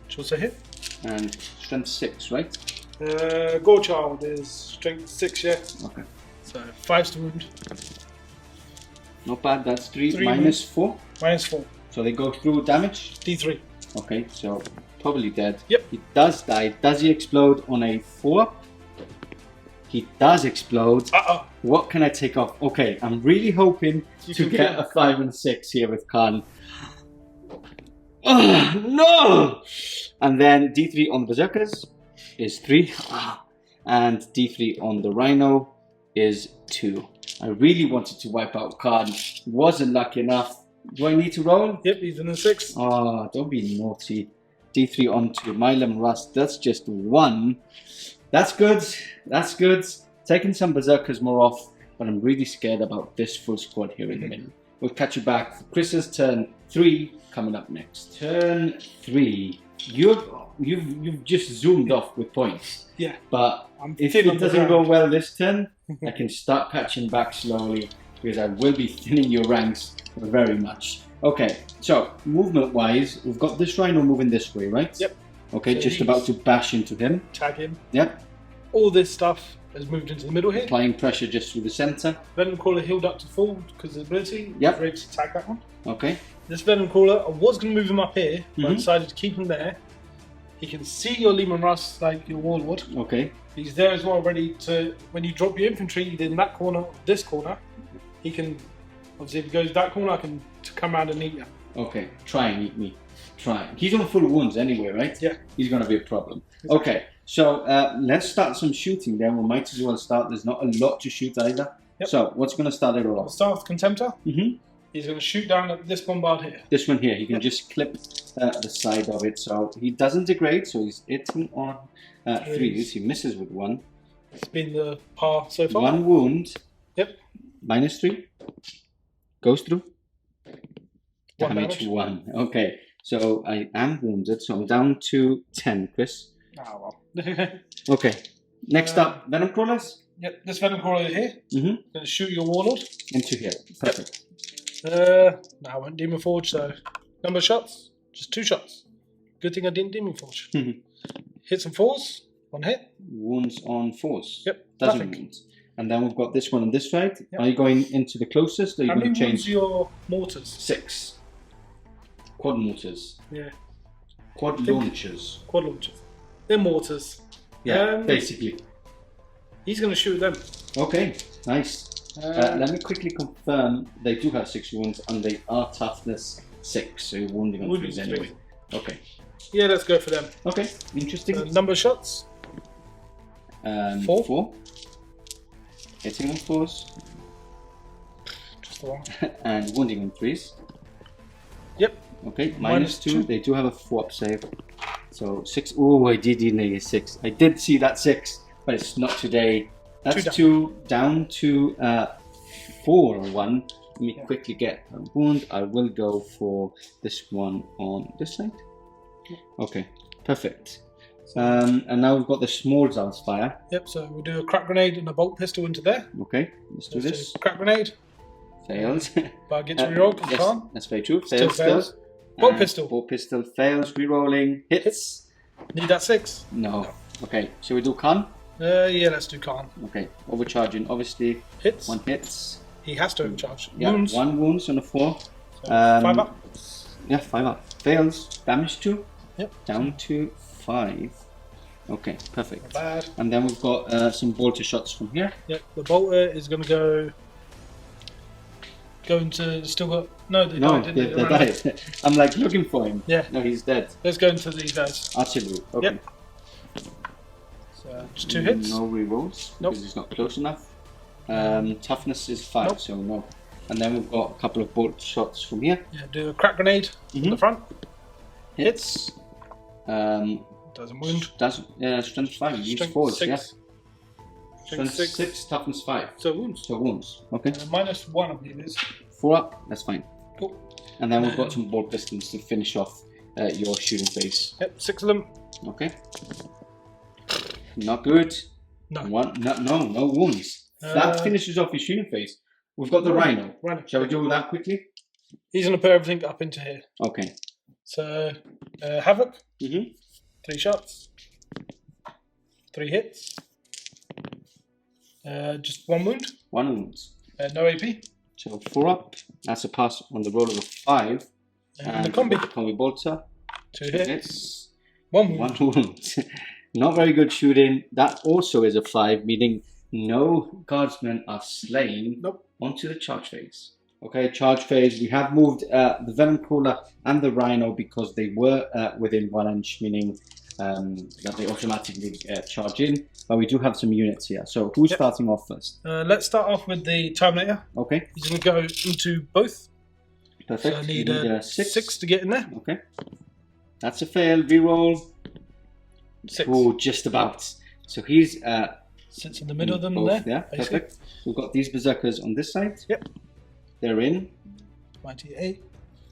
which also hit. And strength 6, right? Gorechild is strength 6, yeah. Okay. So 5 to wound. Not bad. That's 3 3 minus 4. Minus 4. So they go through damage. D3. Okay, so probably dead. Yep. He does die. Does he explode on a 4? He does explode. What can I take off? Okay, I'm really hoping to get a 5 and 6 here with Khan. Oh, no! And then D3 on the Berserkers is 3. And D3 on the Rhino is 2. I really wanted to wipe out Khan. Wasn't lucky enough. Do I need to roll? Yep, he's in the 6. Oh, don't be naughty. D3 onto Milam Rust. That's just 1. That's good. That's good. Taking some Berserkers more off, but I'm really scared about this full squad here in the middle. We'll catch you back for Chris's turn 3 coming up next. Turn 3. You've just zoomed off with points. Yeah. But if it doesn't go well this turn, I can start catching back slowly because I will be thinning your ranks very much. Okay, so movement-wise, we've got this Rhino moving this way, right? Yep. Okay, so just about to bash into him. Tag him. Yep. All this stuff has moved into the middle here. Applying pressure just through the centre. Venom Crawler healed up to full because of the ability. Yep. He's ready to tag that one. Okay. This Venom Crawler, I was going to move him up here, but I decided to keep him there. He can see your Lehman Russ like your Warlord. Okay. He's there as well, ready to, when you drop your infantry in that corner, this corner, he can, obviously if he goes that corner, I can come around and eat you. Okay, try and eat me. Try. He's on full wounds anyway, right? Yeah. He's going to be a problem. Exactly. Okay, so let's start some shooting then. We might as well start. There's not a lot to shoot either. Yep. So, what's going to start it all We'll off? start with Contemptor. Mm-hmm. He's going to shoot down at this bombard here. This one here, he can just clip the side of it. So, he doesn't degrade, so he's hitting on 3s. He misses with 1. It's been the par so far. 1 wound. Yep. -3. Goes through. 1 Damage damage. 1. Okay, so I am wounded, so I'm down to 10, Chris. Oh well. Okay, next up, Venom Crawlers. Yep, this Venom Crawler here. Mm-hmm. Going to shoot your Warlord. Into here. Perfect. No, I went Demon Forge, so number of shots, just 2 shots. Good thing I didn't Demon Forge. Hits and 4s, 1 hit. Wounds on 4s. Yep, Doesn't perfect. wound. And then we've got this one on this side. Yep. Are you going into the closest, or are you How going many to wounds change? are your mortars? 6. Quad mortars. Yeah, Quad launchers. quad launchers. They're mortars. Yeah, basically. He's going to shoot them. Okay, nice. Let me quickly confirm they do have 6 wounds and they are toughness 6, so you're wounding on 3s anyway. Okay. Yeah, let's go for them. Okay, interesting. Number of shots? 4. Hitting on 4s. Just the one. And wounding on 3s. Yep. Okay, -2. They do have a 4-up save. So 6. Oh, I did need a 6. I did see that 6, but it's not today. That's 2 down to 4 or 1. Let me quickly get a wound. I will go for this one on this side. Okay, perfect. And now we've got the small Zal's fire. Yep, so we'll do a crack grenade and a bolt pistol into there. Okay, let's do this. Crack grenade. Fails. But I get to reroll because yes, you can't. that's very true. Still Fails. fails. Bolt And pistol. Bolt pistol fails. Rerolling. Hits. Need that 6? No. Okay, shall we do con? Yeah, let's do Khan. Okay, overcharging. Obviously, Hits. 1 hits. He has to overcharge. Yeah, Wounds. 1 wounds on a 4. So 5 up. Yeah, 5 up. Fails. Damage 2. Yep. Down to 5. Okay, Not perfect. bad. And then we've got some bolter shots from here. Yep, the bolter is going to go into. Still got. No, they No, died, didn't they died. I'm like looking for him. Yeah. No, he's dead. Let's go into these guys. Artillery. Okay. Yep. So just 2 hits. No rerolls Nope. because he's not close enough. Toughness is 5, Nope. so no. And then we've got a couple of bolt shots from here. Yeah, do a crack grenade in the front. Hits. Doesn't wound. Doesn't. Strength 5. Use Strength 4s. 6. Yeah. Strength 6. Toughness 5. So wounds. So wounds. Okay. -1, I believe it is. 4 up. That's fine. Cool. And then we've got some bolt pistols to finish off your shooting phase. Yep, 6 of them. Okay. Not good. No. No wounds. That finishes off your shooting phase. We've got the Rhino. Shall we do that quickly? He's going to put everything up into here. Okay. So, Havoc. Mm-hmm. 3 shots. 3 hits. Just 1 wound. 1 wound. No AP. So 4 up. That's a pass on the roll of a 5. And the combi. Combi bolter. 2 hits. Hits. 1 wound. 1 wound. Not very good shooting. That also is a 5, meaning no guardsmen are slain onto the charge phase. Okay, charge phase. We have moved the Venom Crawler and the Rhino because they were within 1 inch, meaning that they automatically charge in. But we do have some units here. So who's starting off first? Let's start off with the Terminator. Okay. He's going to go into both. Perfect. So I need a six to get in there. Okay. That's a fail. Reroll. 6. Oh, just about. So he's sits in the middle of them both, there. Yeah, perfect. We've got these berserkers on this side. Yep. They're in. 28.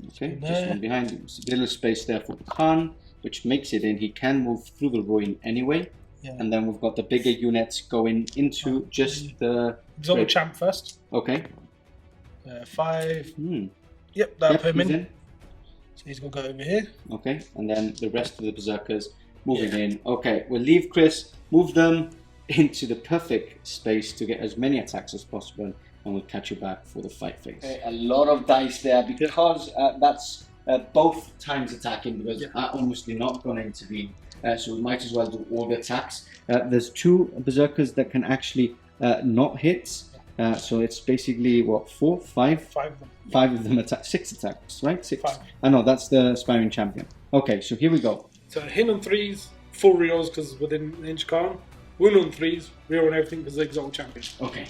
Okay, just one behind. There's a little space there for Khan, which makes it in. He can move through the ruin anyway. Yeah. And then we've got the bigger units going into just the... Exotic Champ first. Okay. 5. Yep, that'll put him in. So he's going to go over here. Okay, and then the rest of the berserkers moving in. Okay, we'll leave Chris, move them into the perfect space to get as many attacks as possible, and we'll catch you back for the fight phase. Okay, a lot of dice there because that's both times attacking, because I'm obviously not going to intervene, so we might as well do all the attacks. There's 2 berserkers that can actually not hit, so it's basically what, 4, 5? 5 of them. 5 of them attack, 6 attacks, right? 6. 5. I know, that's the aspiring champion. Okay, so here we go. So hit on 3s, 4 rerolls because within the inch Khan. Wound on 3s, reroll on everything because they're exotic champion. Okay.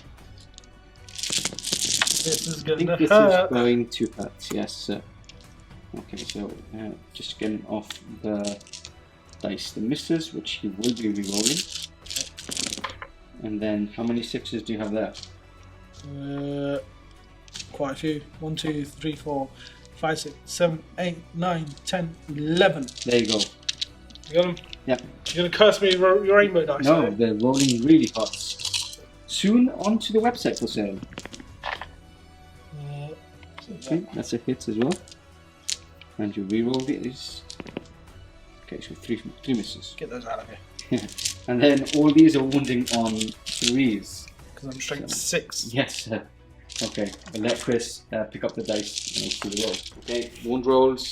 This is going I think to hurt. this is going to hurt, yes, sir. Okay, so just getting off the dice, the misses, which he will be rerolling. And then, how many 6s do you have there? Quite a few. 1, 2, 3, 4, 5, 6, 7, 8, 9, 10, 11. There you go. You got them? Yep. You're going to curse me your rainbow dice? No, they're rolling really hot. Soon onto the website for sale. Okay, that's a hit as well. And you reroll these. Okay, so three misses. Get those out of here. And then all these are wounding on 3s. Because I'm strength 6. Yes, sir. Okay, but let Chris pick up the dice and we'll do the roll. Okay, wound rolls.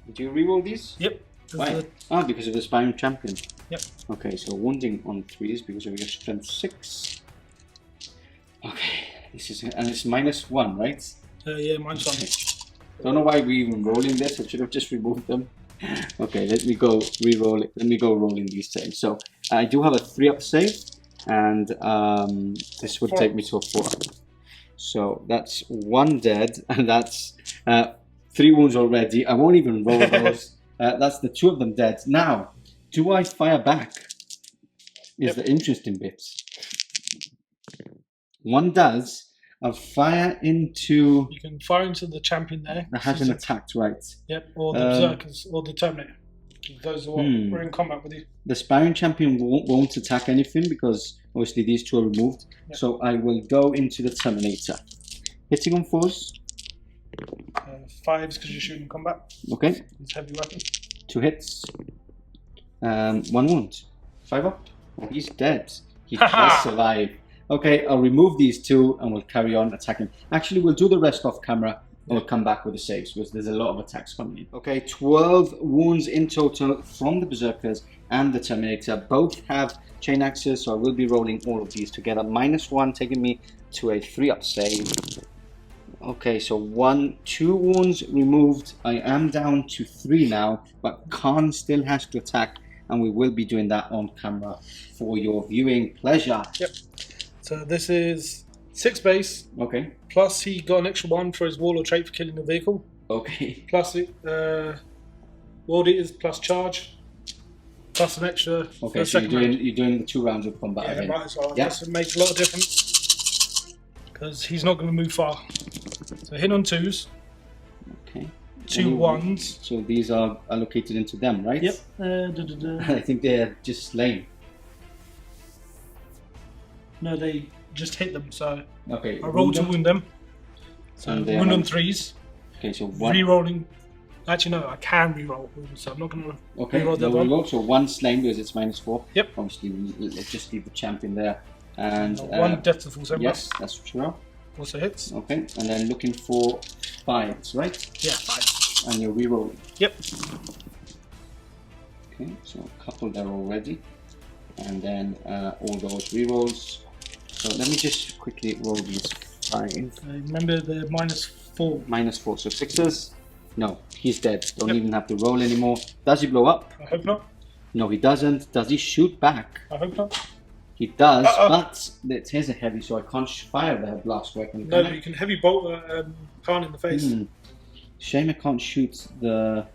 Did you reroll these? Yep. Why? Ah, because of the aspiring champion. Yep. Okay, so wounding on 3s because of your strength 6. Okay, this is, and it's -1, right? Yeah, mine's on. Okay. Don't know why we even rolling this. I should have just removed them. Okay, let me go re-roll it. Let me go rolling these things. So I do have a 3-up save, and this would take me to a 4. So that's 1 dead, and that's 3 wounds already. I won't even roll those. That's the 2 of them dead. Now, do I fire back? Is the interesting bit. 1 does. I'll fire into... You can fire into the champion there. That hasn't attacked, right? Yep, or the berserkers, or the Terminator. Those are what we're in combat with you. The aspiring champion won't attack anything because obviously these 2 are removed. Yep. So I will go into the Terminator. Hitting on 4s. 5s because you're shooting combat. Okay. It's heavy weapon. 2 hits. 1 wound. 5 up. Oh, he's dead. He does survive. Okay, I'll remove these 2 and we'll carry on attacking. Actually, we'll do the rest off camera and we'll come back with the saves because there's a lot of attacks coming in. Okay, 12 wounds in total from the Berserkers and the Terminator. Both have chain axes, so I will be rolling all of these together. -1 taking me to a 3-up save. Okay, so 2 wounds removed. I am down to 3 now, but Khan still has to attack, and we will be doing that on camera for your viewing pleasure. Yep. So this is 6 base. Okay. Plus he got an extra 1 for his Warlord trait for killing a vehicle. Okay. Plus World Eaters plus charge. Plus an extra. Okay, so you're doing the 2 rounds of combat. Yeah, again. might as well. Yeah. This makes a lot of difference because he's not going to move far. So hit on 2s. Okay. 2 1s. So these are allocated into them, right? Yep. I think they're just slain. No, they just hit them. So okay. I rolled to wound them. So wound on 3s. Okay, so 1. Rerolling. Actually, no, I can reroll wounds, so I'm not going to reroll the other one. So 1 slain because it's -4. Yep. Obviously, let's just leave the champion there. And 1 death to full 7. Yes, that's true. Also hits. Okay, and then looking for 5s, right? Yeah, 5. And you're rerolling. Yep. Okay, so a couple there already. And then all those rerolls. So let me just quickly roll these 5. Remember the -4. -4, so 6s. No, he's dead. Don't even have to roll anymore. Does he blow up? I hope not. No, he doesn't. Does he shoot back? I hope not. He does, but it is a heavy, so I can't fire the blast weapon. No, but you can heavy bolt Khan in the face. Shame I can't shoot the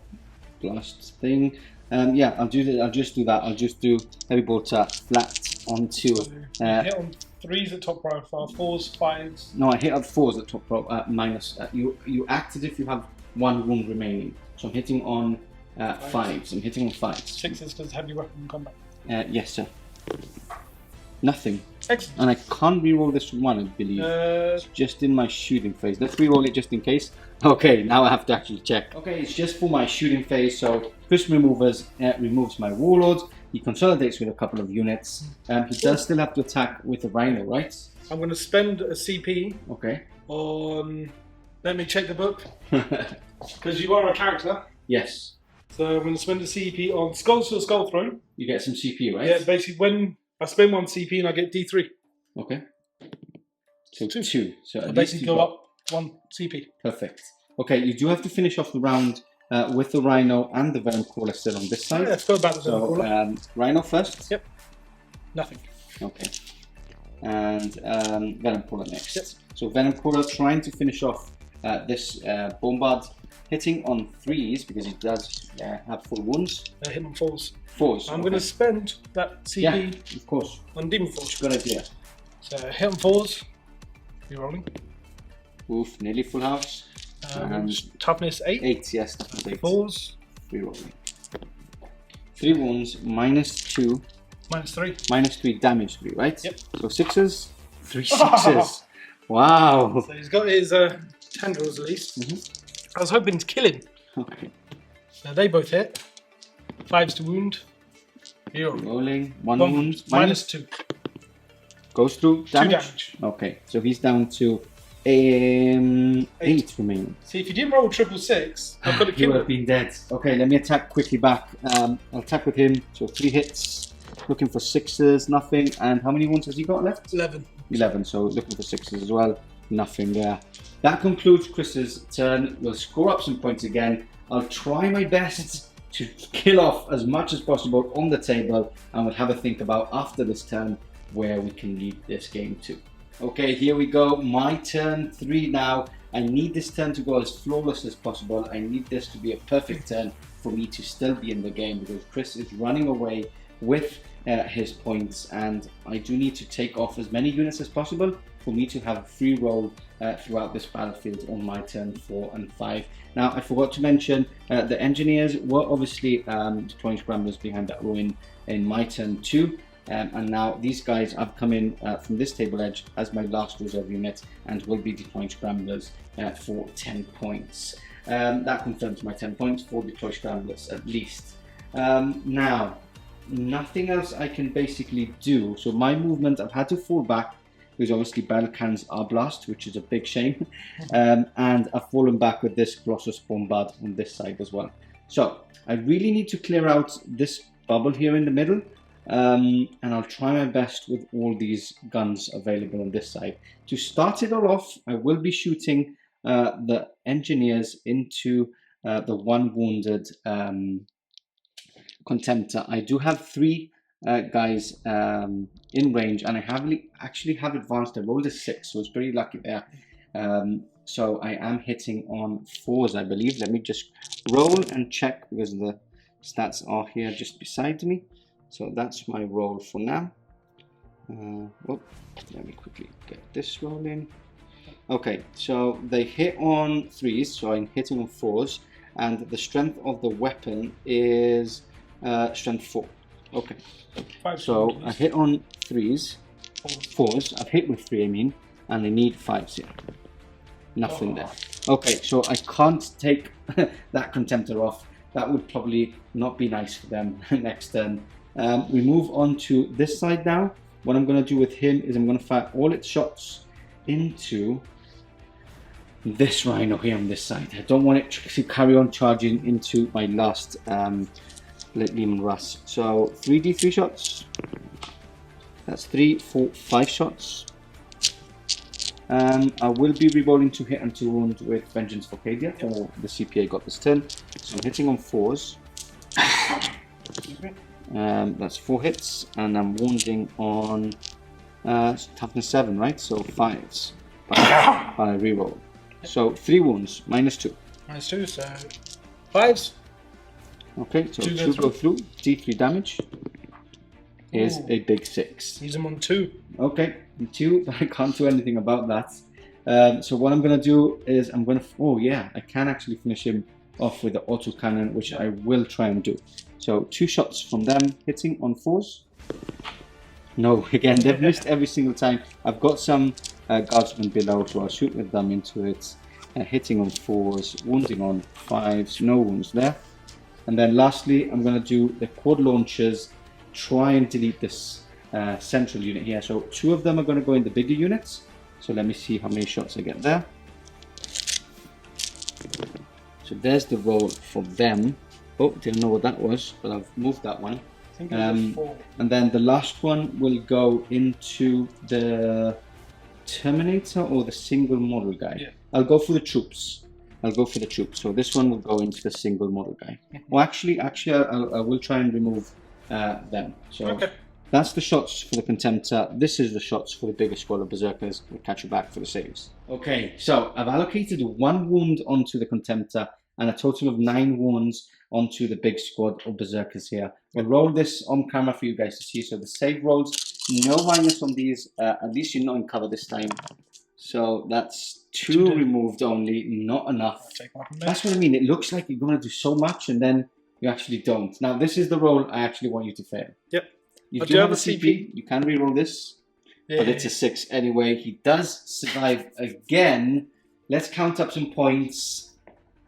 blast thing. Yeah, I'll do that. I'll just do that. I'll just do heavy bolter flat onto. Hit on 3s at top profile, 4s, 5s. No, I hit on 4s at top profile. Minus. You act as if you have 1 wound remaining. So I'm hitting on 5s. I'm hitting on 5s. 6s because heavy weapon combat. Yes, sir. Nothing. Excellent. And I can't reroll this one, I believe. It's just in my shooting phase. Let's reroll it just in case. Okay, now I have to actually check. Okay, it's just for my shooting phase. So Chris removes my Warlord. He consolidates with a couple of units. He does still have to attack with a Rhino, right? I'm going to spend a CP. Okay. On. Let me check the book. Because you are a character. Yes. So I'm going to spend a CP on Skulls to a Skull Throw. You get some CP, right? Yeah, basically when I spend 1 CP and I get D3. Okay. So 2. So I basically go up 1 CP. Perfect. Okay, you do have to finish off the round with the Rhino and the Venom Crawler still on this side. Yeah, let's go about the Venom Crawler. Rhino first? Yep. Nothing. Okay. And Venom Crawler next. Yep. So Venom Crawler trying to finish off this Bombard, hitting on 3s because he does have full wounds. Hit on 4s. 4s. I'm going to spend that CP of course. on Demon Forge. Good idea. So hit on 4s. Rerolling. Oof, nearly full house. Toughness 8. 8, yes, toughness 8. 4s. Rerolling. 3 wounds, -2. -3. -3 damage 3, right? Yep. So 6s, 3 6s. Wow. So he's got his tendrils at least. I was hoping to kill him. Okay. So they both hit. 5s to wound. Rolling. 1 wound. -2. Goes through damage? 2 damage. Okay, so he's down to 8 remaining. See, if you didn't roll 666, I could have He killed would have him. been dead. Okay, let me attack quickly back. I'll attack with him. So 3 hits. Looking for 6s, nothing. And how many wounds has he got left? 11. 11, so looking for 6s as well. Nothing there. That concludes Chris's turn. We'll score up some points again. I'll try my best to kill off as much as possible on the table, and we'll have a think about after this turn where we can lead this game to. Okay, here we go. My turn 3 now. I need this turn to go as flawless as possible. I need this to be a perfect turn for me to still be in the game because Chris is running away with his points, and I do need to take off as many units as possible for me to have a free roll throughout this battlefield on my turn 4 and 5. Now, I forgot to mention the engineers were obviously deploying scramblers behind that ruin in my turn 2. And now these guys have come in from this table edge as my last reserve unit and will be deploying scramblers for 10 points. That confirms my 10 points for deploy scramblers at least. Now, nothing else I can basically do. So my movement, I've had to fall back because obviously battle cannons are blast, which is a big shame. And I've fallen back with this Colossus Bombard on this side as well. So I really need to clear out this bubble here in the middle. And I'll try my best with all these guns available on this side. To start it all off, I will be shooting the engineers into the 1 wounded Contemptor. I do have 3 guys in range, and I actually have advanced. I rolled a 6, so it's pretty lucky there. So I am hitting on 4s, I believe. Let me just roll and check because the stats are here just beside me. So that's my roll for now. Let me quickly get this rolling. Okay, so they hit on 3s, so I'm hitting on 4s, and the strength of the weapon is strength 4. Okay, so I hit on 3s, 4s, I've hit with 3 I mean, and I need 5s here. Nothing there. Okay, so I can't take that Contemptor off. That would probably not be nice for them next turn. We move on to this side now. What I'm going to do with him is I'm going to fire all its shots into this Rhino here on this side. I don't want it to carry on charging into my last Lehman Russ. So 3d3 shots. That's 3, 4, 5 shots. I will be rerolling 2 hit and 2 wound with Vengeance for Cadia, or the CPA got this turn. So I'm hitting on 4s. That's 4 hits, and I'm wounding on toughness 7, right? So 5s by reroll. So 3 wounds, -2. -2, so 5s. Okay, so 2 go through. D3 damage is a big 6. Use them on 2. Okay, 2, but I can't do anything about that. So what I'm going to do is I'm going to... Oh yeah, I can actually finish him off with the autocannon, which I will try and do. So 2 shots from them, hitting on 4s. No, again, they've missed every single time. I've got some guardsmen below, so I'll shoot with them into it. Hitting on 4s, wounding on 5s, no wounds there. And then lastly, I'm going to do the quad launchers, try and delete this central unit here. So 2 of them are going to go in the bigger units. So let me see how many shots I get there. So there's the roll for them. Oh, didn't know what that was, but I've moved that one. I think it was 4. And then the last one will go into the Terminator or the single model guy. Yeah. I'll go for the troops. So this one will go into the single model guy. Well, actually, I will try and remove them. So okay. That's the shots for the Contemptor. This is the shots for the bigger squad of Berserkers. We'll catch you back for the saves. Okay, so I've allocated 1 wound onto the Contemptor and a total of 9 wounds onto the big squad of Berserkers here. We'll roll this on camera for you guys to see. So the save rolls, no minus on these. At least you're not in cover this time. So that's 2 removed only, not enough. That's what I mean. It looks like you're going to do so much and then you actually don't. Now, this is the roll I actually want you to fail. Yep. You do have a CP. You can reroll this, but it's a 6 anyway. He does survive again. Let's count up some points.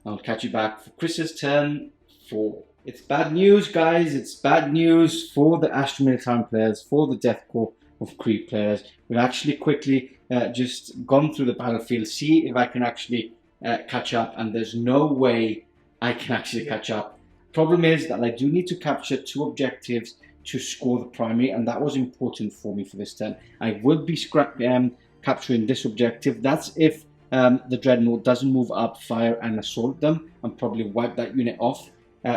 I'll catch you back for Chris's turn 4. It's bad news, guys. It's bad news for the Astra Militarum players, for the Death Korps of Krieg players. We've actually quickly just gone through the battlefield, see if I can actually catch up, and there's no way I can actually catch up. Problem is that I do need to capture 2 objectives to score the primary, and that was important for me for this turn. I will be capturing this objective. That's if the Dreadnought doesn't move up, fire and assault them, and probably wipe that unit off.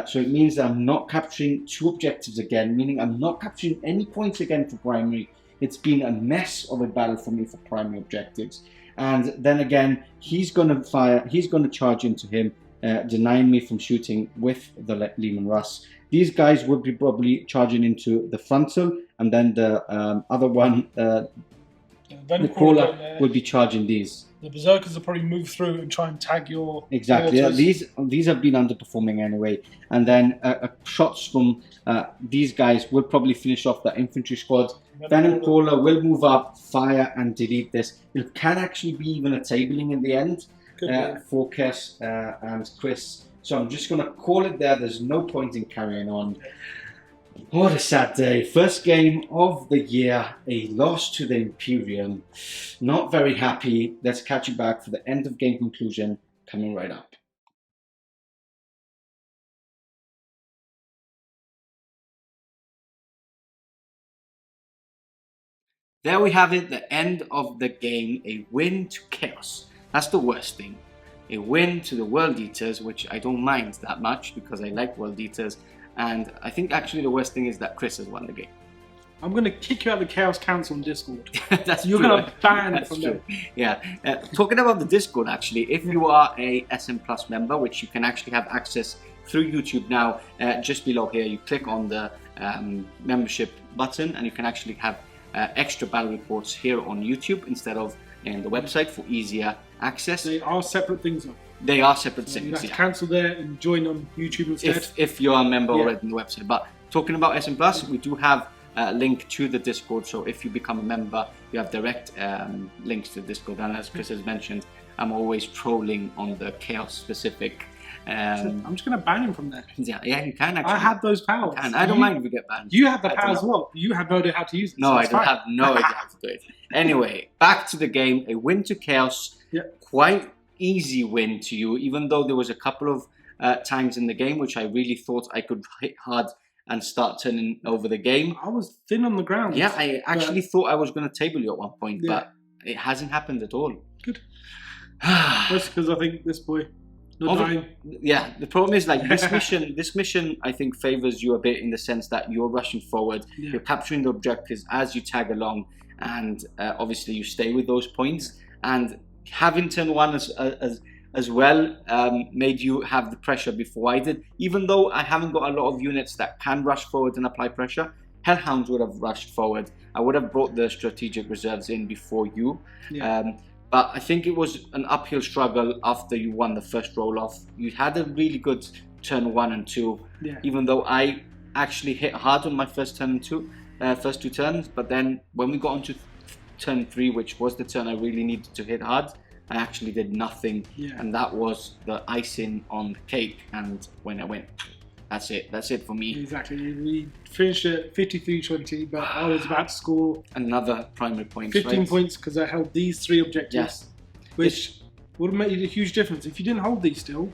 So it means that I'm not capturing 2 objectives again, meaning I'm not capturing any points again for primary. It's been a mess of a battle for me for primary objectives. And then again, he's going to fire, he's going to charge into him, denying me from shooting with the Lehman Russ. These guys would be probably charging into the frontal, and then the other one, the crawler, will be charging these. The Berserkers will probably move through and try and tag your... Exactly, yeah, these have been underperforming anyway. And then shots from these guys will probably finish off the infantry squad. Then crawler will move up, fire and delete this. It can actually be even a tabling in the end for Kes and Chris. So I'm just going to call it there. There's no point in carrying on. What a sad day. First game of the year, a loss to the Imperium. Not very happy. Let's catch you back for the end of game conclusion coming right up. There we have it, the end of the game. A win to Chaos. That's the worst thing. A win to the World Eaters, which I don't mind that much because I like World Eaters. And I think actually the worst thing is that Chris has won the game. I'm going to kick you out of the Chaos Council on Discord. That's You're going to ban it from true. there. Yeah. Talking about the Discord, actually, if you are a SM Plus member, which you can actually have access through YouTube now, just below here, you click on the membership button and you can actually have extra battle reports here on YouTube instead of in the website for easier access. They are separate things though. They are separate things. You have to cancel there and join on YouTube instead. If you're a member already on the website. But talking about SM Plus, we do have a link to the Discord. So if you become a member, you have direct links to the Discord. And as Chris has mentioned, I'm always trolling on the Chaos specific. I'm just going to ban him from there. Yeah, you can actually. I have those powers. I don't mind if you get banned. You have the powers as well. You have no idea how to use them. No, I don't have no idea how to do it. Anyway, back to the game. A win to Chaos. Yep. Quite easy win to you, even though there was a couple of times in the game which I really thought I could hit hard and start turning over the game. I was thin on the ground. Yeah, I actually thought I was going to table you at one point, but it hasn't happened at all. Good. That's because I think this boy not dying. Yeah, the problem is like this mission. This mission, I think, favors you a bit in the sense that you're rushing forward, you're capturing the objectives as you tag along, and obviously you stay with those points. And having turn 1 as well made you have the pressure before I did. Even though I haven't got a lot of units that can rush forward and apply pressure, Hellhounds would have rushed forward. I would have brought the strategic reserves in before you. But I think it was an uphill struggle after you won the first roll-off. You had a really good turn 1 and 2, even though I actually hit hard on my first turn and 2, first 2 turns. But then when we got onto turn 3, which was the turn I really needed to hit hard, I actually did nothing, and that was the icing on the cake. And when I went, that's it for me. Exactly. We finished at 53-20, but I was about to score another primary point, 15 points because I held these 3 objectives, which would have made a huge difference. If you didn't hold these still,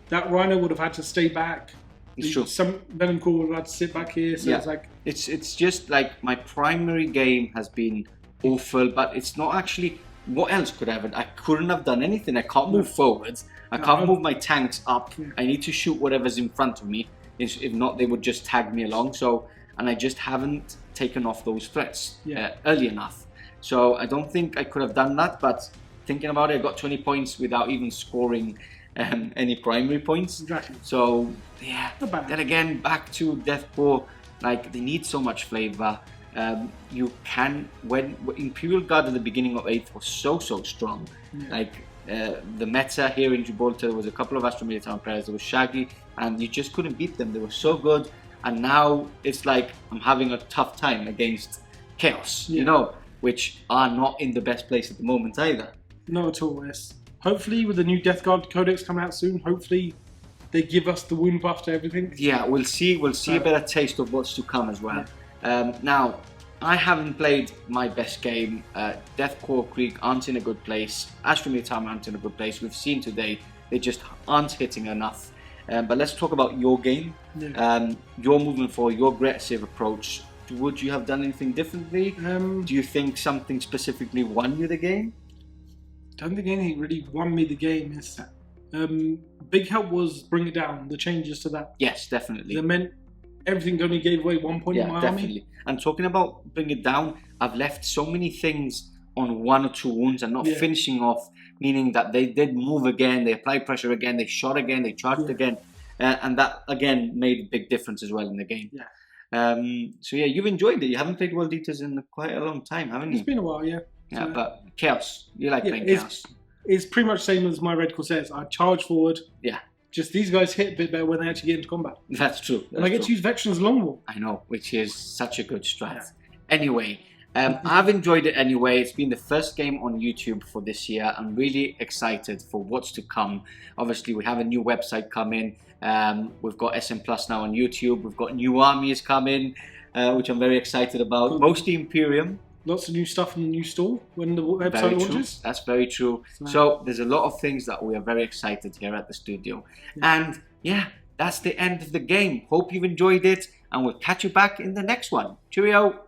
that Rhino would have had to stay back. It's true. Some Venom Corps would have had to sit back here. So it's like it's just like my primary game has been awful, but it's not actually. What else could I have? I couldn't have done anything. I can't move forwards. I can't move my tanks up. I need to shoot whatever's in front of me. If not, they would just tag me along. So, and I just haven't taken off those threats early enough. So I don't think I could have done that. But thinking about it, I got 20 points without even scoring any primary points. Exactly. So yeah. Then again, back to Death Korps. Like they need so much flavor. You can, when Imperial Guard at the beginning of 8th was so strong, like the meta here in Gibraltar, there was a couple of Astro Military players, there was Shaggy, and you just couldn't beat them. They were so good, and now it's like I'm having a tough time against Chaos, you know, which are not in the best place at the moment either. Not at all. Yes. Hopefully, with the new Death Guard Codex coming out soon, hopefully they give us the wound buff to everything. Yeah, we'll see. We'll see a better taste of what's to come as well. Now, I haven't played my best game. Death Korps of Krieg aren't in a good place. Astro Military aren't in a good place. We've seen today they just aren't hitting enough. But let's talk about your game. Your movement forward, your aggressive approach. Would you have done anything differently? Do you think something specifically won you the game? I don't think anything really won me the game. Big help was Bring It Down, the changes to that. Yes, definitely. That meant everything only gave away 1 point in my army. And talking about Bring It Down, I've left so many things on 1 or 2 wounds and not finishing off, meaning that they did move again, they applied pressure again, they shot again, they charged again, and that again made a big difference as well in the game. So yeah, you've enjoyed it. You haven't played World Eaters in quite a long time, haven't you? It's been a while, Yeah, but Chaos, you like playing Chaos. It's pretty much the same as my Red Corsairs. I charge forward. Just these guys hit a bit better when they actually get into combat. That's true. And I get to use Veterans Longbow. I know, which is such a good strat. Anyway, I've enjoyed it anyway. It's been the first game on YouTube for this year. I'm really excited for what's to come. Obviously, we have a new website coming. We've got SM Plus now on YouTube. We've got new armies coming, which I'm very excited about. Mostly Imperium. Lots of new stuff in the new store when the website launches. That's very true. So there's a lot of things that we are very excited here at the studio. And yeah, that's the end of the game. Hope you've enjoyed it, and we'll catch you back in the next one. Cheerio!